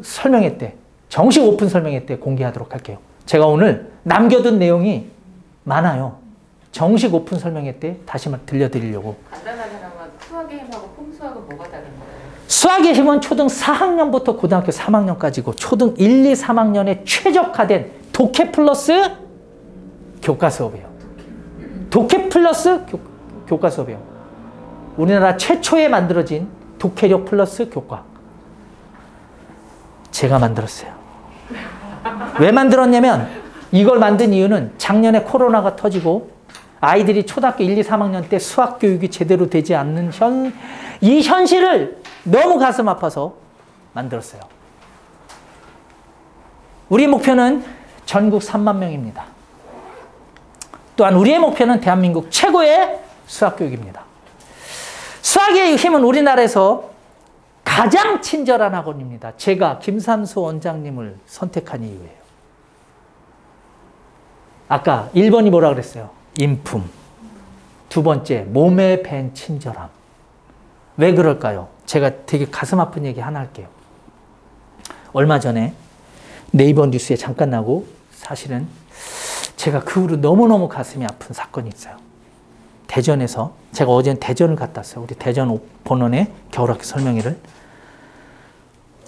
설명회 때, 정식 오픈 설명회 때 공개하도록 할게요. 제가 오늘 남겨둔 내용이 많아요. 정식 오픈 설명회 때 다시 들려드리려고. 간단하게나마 수학의 힘하고 폼수학은 뭐가 다른 거예요? 수학의 힘은 초등 4학년부터 고등학교 3학년까지고 초등 1, 2, 3학년에 최적화된 독해 플러스 교과 수업이에요. 독해 플러스 교과 수업이에요. 우리나라 최초에 만들어진 독해력 플러스 교과. 제가 만들었어요. 왜 만들었냐면 이걸 만든 이유는 작년에 코로나가 터지고 아이들이 초등학교 1, 2, 3학년 때 수학 교육이 제대로 되지 않는 이 현실을 너무 가슴 아파서 만들었어요. 우리 목표는 전국 3만 명입니다. 또한 우리의 목표는 대한민국 최고의 수학 교육입니다. 수학의 힘은 우리나라에서 가장 친절한 학원입니다. 제가 김삼수 원장님을 선택한 이유예요. 아까 1번이 뭐라 그랬어요? 인품. 두 번째, 몸에 밴 친절함. 왜 그럴까요? 제가 되게 가슴 아픈 얘기 하나 할게요. 얼마 전에 네이버 뉴스에 잠깐 나고 사실은 제가 그 후로 너무너무 가슴이 아픈 사건이 있어요. 대전에서 제가 어제는 대전을 갔다 왔어요. 우리 대전 본원의 겨울학기 설명회를.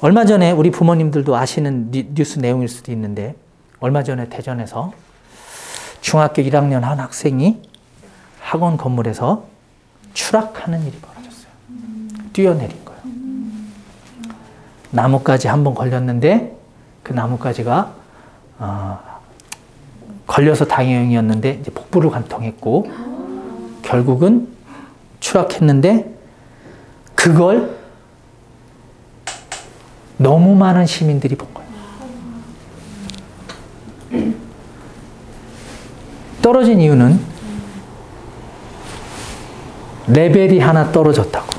얼마 전에 우리 부모님들도 아시는 뉴스 내용일 수도 있는데 얼마 전에 대전에서 중학교 1학년 한 학생이 학원 건물에서 추락하는 일이 벌어졌어요. 뛰어내린 거예요. 나뭇가지 한 번 걸렸는데 그 나뭇가지가 걸려서 다행이었는데 이제 복부를 관통했고 결국은 추락했는데 그걸 너무 많은 시민들이 본 거예요. 떨어진 이유는 레벨이 하나 떨어졌다고.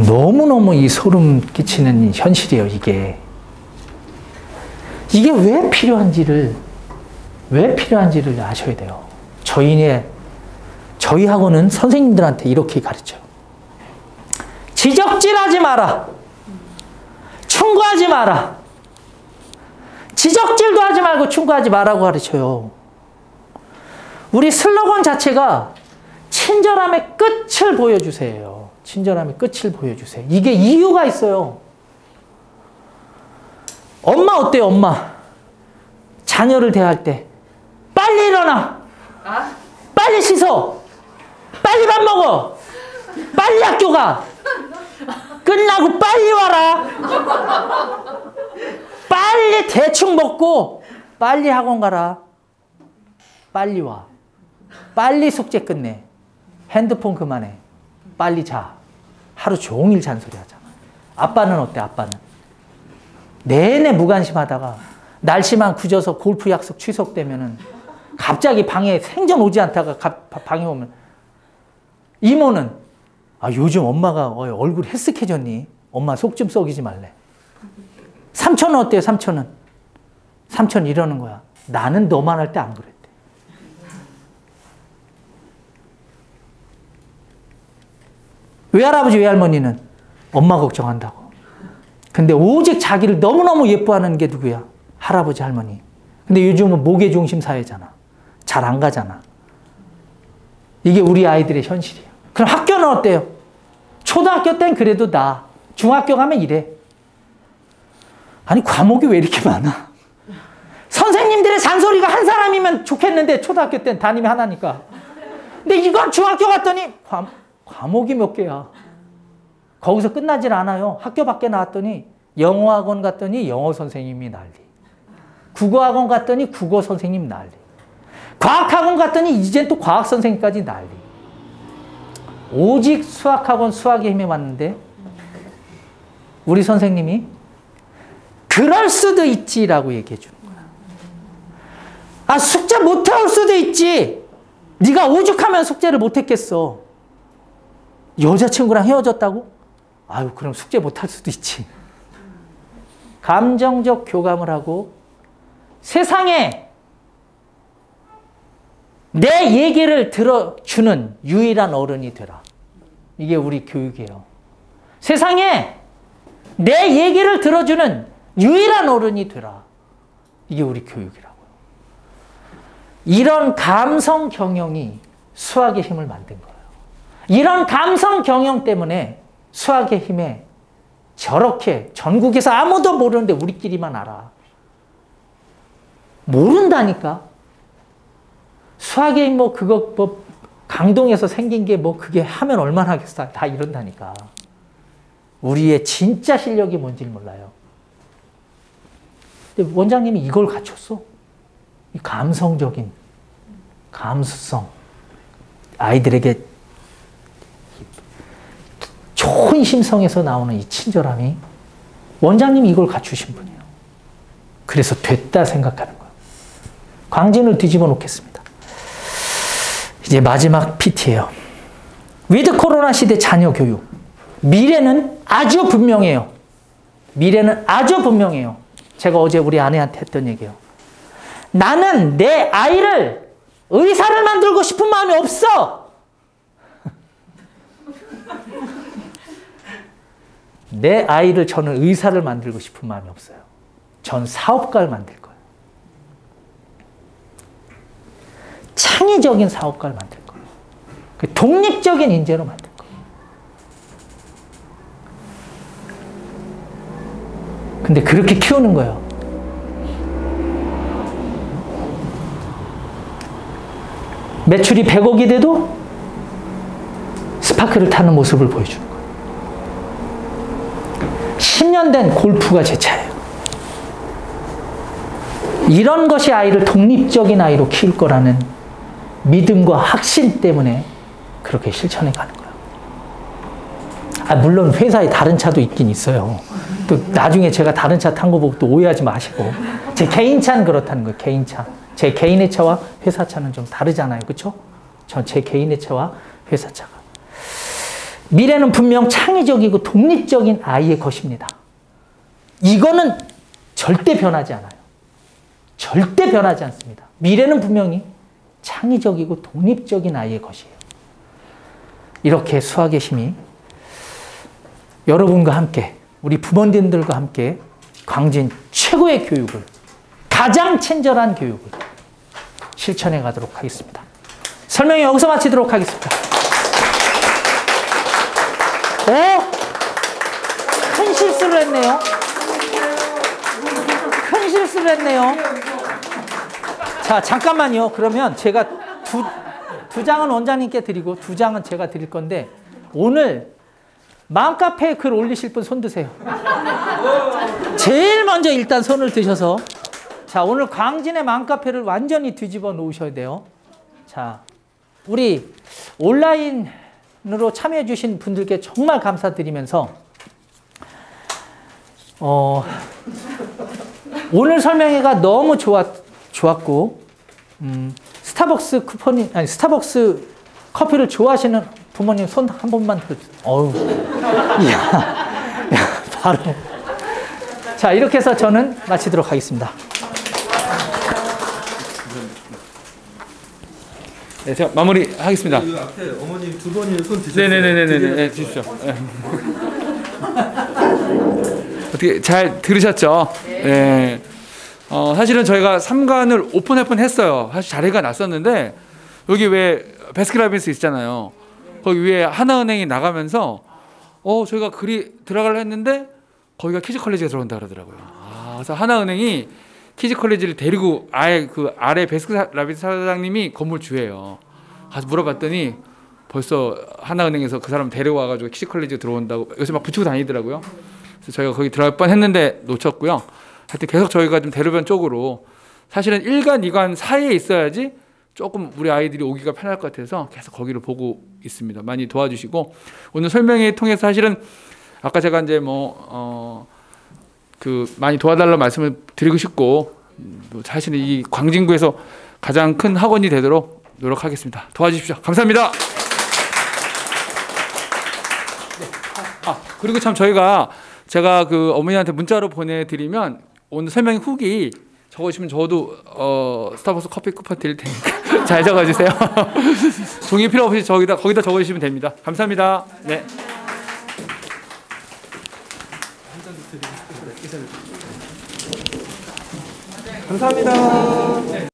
너무너무 이 소름 끼치는 현실이에요, 이게. 이게 왜 필요한지를 아셔야 돼요. 저희 학원은 선생님들한테 이렇게 가르쳐요. 지적질하지 마라. 충고하지 마라. 지적질도 하지 말고 충고하지 마라고 가르쳐요. 우리 슬로건 자체가 친절함의 끝을 보여주세요. 친절함의 끝을 보여주세요. 이게 이유가 있어요. 엄마 어때요, 엄마? 자녀를 대할 때 빨리 일어나. 빨리 씻어. 빨리 밥 먹어. 빨리 학교 가. 끝나고 빨리 와라. 빨리 대충 먹고 빨리 학원 가라. 빨리 와. 빨리 숙제 끝내. 핸드폰 그만해. 빨리 자. 하루 종일 잔소리 하잖아. 아빠는 어때? 아빠는 내내 무관심하다가 날씨만 굳어서 골프 약속 취소되면은 갑자기 방에 생전 오지 않다가 방에 오면 이모는 요즘 엄마가 얼굴 헬쓱해졌니? 엄마 속 좀 썩이지 말래. 삼촌은 어때요? 삼촌은 이러는 거야. 나는 너만 할 때 안 그랬대. 외할아버지 외할머니는 엄마 걱정한다고. 근데 오직 자기를 너무너무 예뻐하는 게 누구야? 할아버지 할머니. 근데 요즘은 목의 중심 사회잖아. 잘 안 가잖아. 이게 우리 아이들의 현실이야. 그럼 학교는 어때요? 초등학교 땐 그래도 나. 중학교 가면 이래. 아니 과목이 왜 이렇게 많아? 선생님들의 잔소리가 한 사람이면 좋겠는데 초등학교 땐 담임이 하나니까. 근데 이건 중학교 갔더니 과목이 몇 개야. 거기서 끝나질 않아요. 학교 밖에 나왔더니 영어학원 갔더니 영어 선생님이 난리. 국어학원 갔더니 국어 선생님 난리. 과학학원 갔더니 이젠 또 과학 선생님까지 난리. 오직 수학학원 수학의 힘에 왔는데 우리 선생님이 그럴 수도 있지라고 얘기해 주는 거야. 숙제 못 해올 수도 있지. 네가 오죽하면 숙제를 못 했겠어. 여자친구랑 헤어졌다고? 그럼 숙제 못 할 수도 있지. 감정적 교감을 하고 세상에 내 얘기를 들어주는 유일한 어른이 되라. 이게 우리 교육이에요. 세상에 내 얘기를 들어주는 유일한 어른이 되라. 이게 우리 교육이라고요. 이런 감성 경영이 수학의 힘을 만든 거예요. 이런 감성 경영 때문에 수학의 힘에 저렇게 전국에서 아무도 모르는데 우리끼리만 알아. 모른다니까. 수학의 힘 그거 강동에서 생긴 게 그게 하면 얼마나 하겠어. 다 이런다니까. 우리의 진짜 실력이 뭔지를 몰라요. 근데 원장님이 이걸 갖췄어. 이 감성적인 감수성. 아이들에게 좋은 심성에서 나오는 이 친절함이 원장님이 이걸 갖추신 분이에요. 그래서 됐다 생각하는 거예요. 광진을 뒤집어 놓겠습니다. 이제 마지막 PT예요. 위드 코로나 시대 자녀 교육. 미래는 아주 분명해요. 미래는 아주 분명해요. 제가 어제 우리 아내한테 했던 얘기예요. 나는 내 아이를 의사를 만들고 싶은 마음이 없어. 내 아이를 저는 의사를 만들고 싶은 마음이 없어요. 전 사업가를 만들 거예요. 창의적인 사업가를 만들 거예요. 독립적인 인재로 만들 거예요. 근데 그렇게 키우는 거예요. 매출이 100억이 돼도 스파크를 타는 모습을 보여주는 거예요. 10년 된 골프가 제 차예요. 이런 것이 아이를 독립적인 아이로 키울 거라는 믿음과 확신 때문에 그렇게 실천해 가는 거예요. 물론 회사에 다른 차도 있긴 있어요. 또 나중에 제가 다른 차 탄 거 보고 또 오해하지 마시고. 제 개인 차는 그렇다는 거예요. 개인 차. 제 개인의 차와 회사 차는 좀 다르잖아요. 그렇죠? 전 제 개인의 차와 회사 차가. 미래는 분명 창의적이고 독립적인 아이의 것입니다. 이거는 절대 변하지 않아요. 절대 변하지 않습니다. 미래는 분명히 창의적이고 독립적인 아이의 것이에요. 이렇게 수학의 힘이 여러분과 함께, 우리 부모님들과 함께 광진 최고의 교육을, 가장 친절한 교육을 실천해 가도록 하겠습니다. 설명이 여기서 마치도록 하겠습니다. 큰 실수를 했네요. 큰 실수를 했네요. 자, 잠깐만요. 그러면 제가 두 장은 원장님께 드리고 2장은 제가 드릴 건데, 오늘 맘카페에 글 올리실 분 손 드세요. 제일 먼저 일단 손을 드셔서, 자, 오늘 광진의 맘카페를 완전히 뒤집어 놓으셔야 돼요. 자, 우리 온라인으로 참여해 주신 분들께 정말 감사드리면서 오늘 설명회가 너무 좋았고, 스타벅스 쿠폰이, 아니, 스타벅스 커피를 좋아하시는 부모님 손 한 번만 들어주세요. 어우, 바로. 자, 이렇게 해서 저는 마치도록 하겠습니다. 네, 제가 마무리하겠습니다. 그 앞에 어머님 두 번이 손 드셨어요. 네네네네네, 주십시오. 네. 어떻게 잘 들으셨죠? 네. 사실은 저희가 3관을 오픈할 뻔했어요. 사실 자리가 났었는데 여기 왜 베스킨라빈스 있잖아요. 거기 위에 하나은행이 나가면서 저희가 글이 들어가려 했는데 거기가 키즈컬리지가 들어온다 그러더라고요. 그래서 하나은행이 키즈컬리지를 데리고 아예 그 아래 베스킨라빈스 사장님이 건물 주예요. 가서 물어봤더니 벌써 하나은행에서 그 사람 데리고 와가지고 키즈컬리지 들어온다고 요새 막 붙이고 다니더라고요. 그래서 저희가 거기 들어갈 뻔했는데 놓쳤고요. 하여튼 계속 저희가 좀 대로변 쪽으로, 사실은 1관, 2관 사이에 있어야지 조금 우리 아이들이 오기가 편할 것 같아서 계속 거기를 보고 있습니다. 많이 도와주시고, 오늘 설명회 통해서 사실은 아까 제가 이제 많이 도와달라고 말씀을 드리고 싶고, 사실은 이 광진구에서 가장 큰 학원이 되도록 노력하겠습니다. 도와주십시오. 감사합니다. 그리고 참 제가 그 어머니한테 문자로 보내드리면 오늘 설명 후기 적어주시면 저도 스타벅스 커피 쿠폰 드릴 테니까 잘 적어주세요. 종이 필요 없이 거기다 적어주시면 됩니다. 감사합니다. 네. 감사합니다.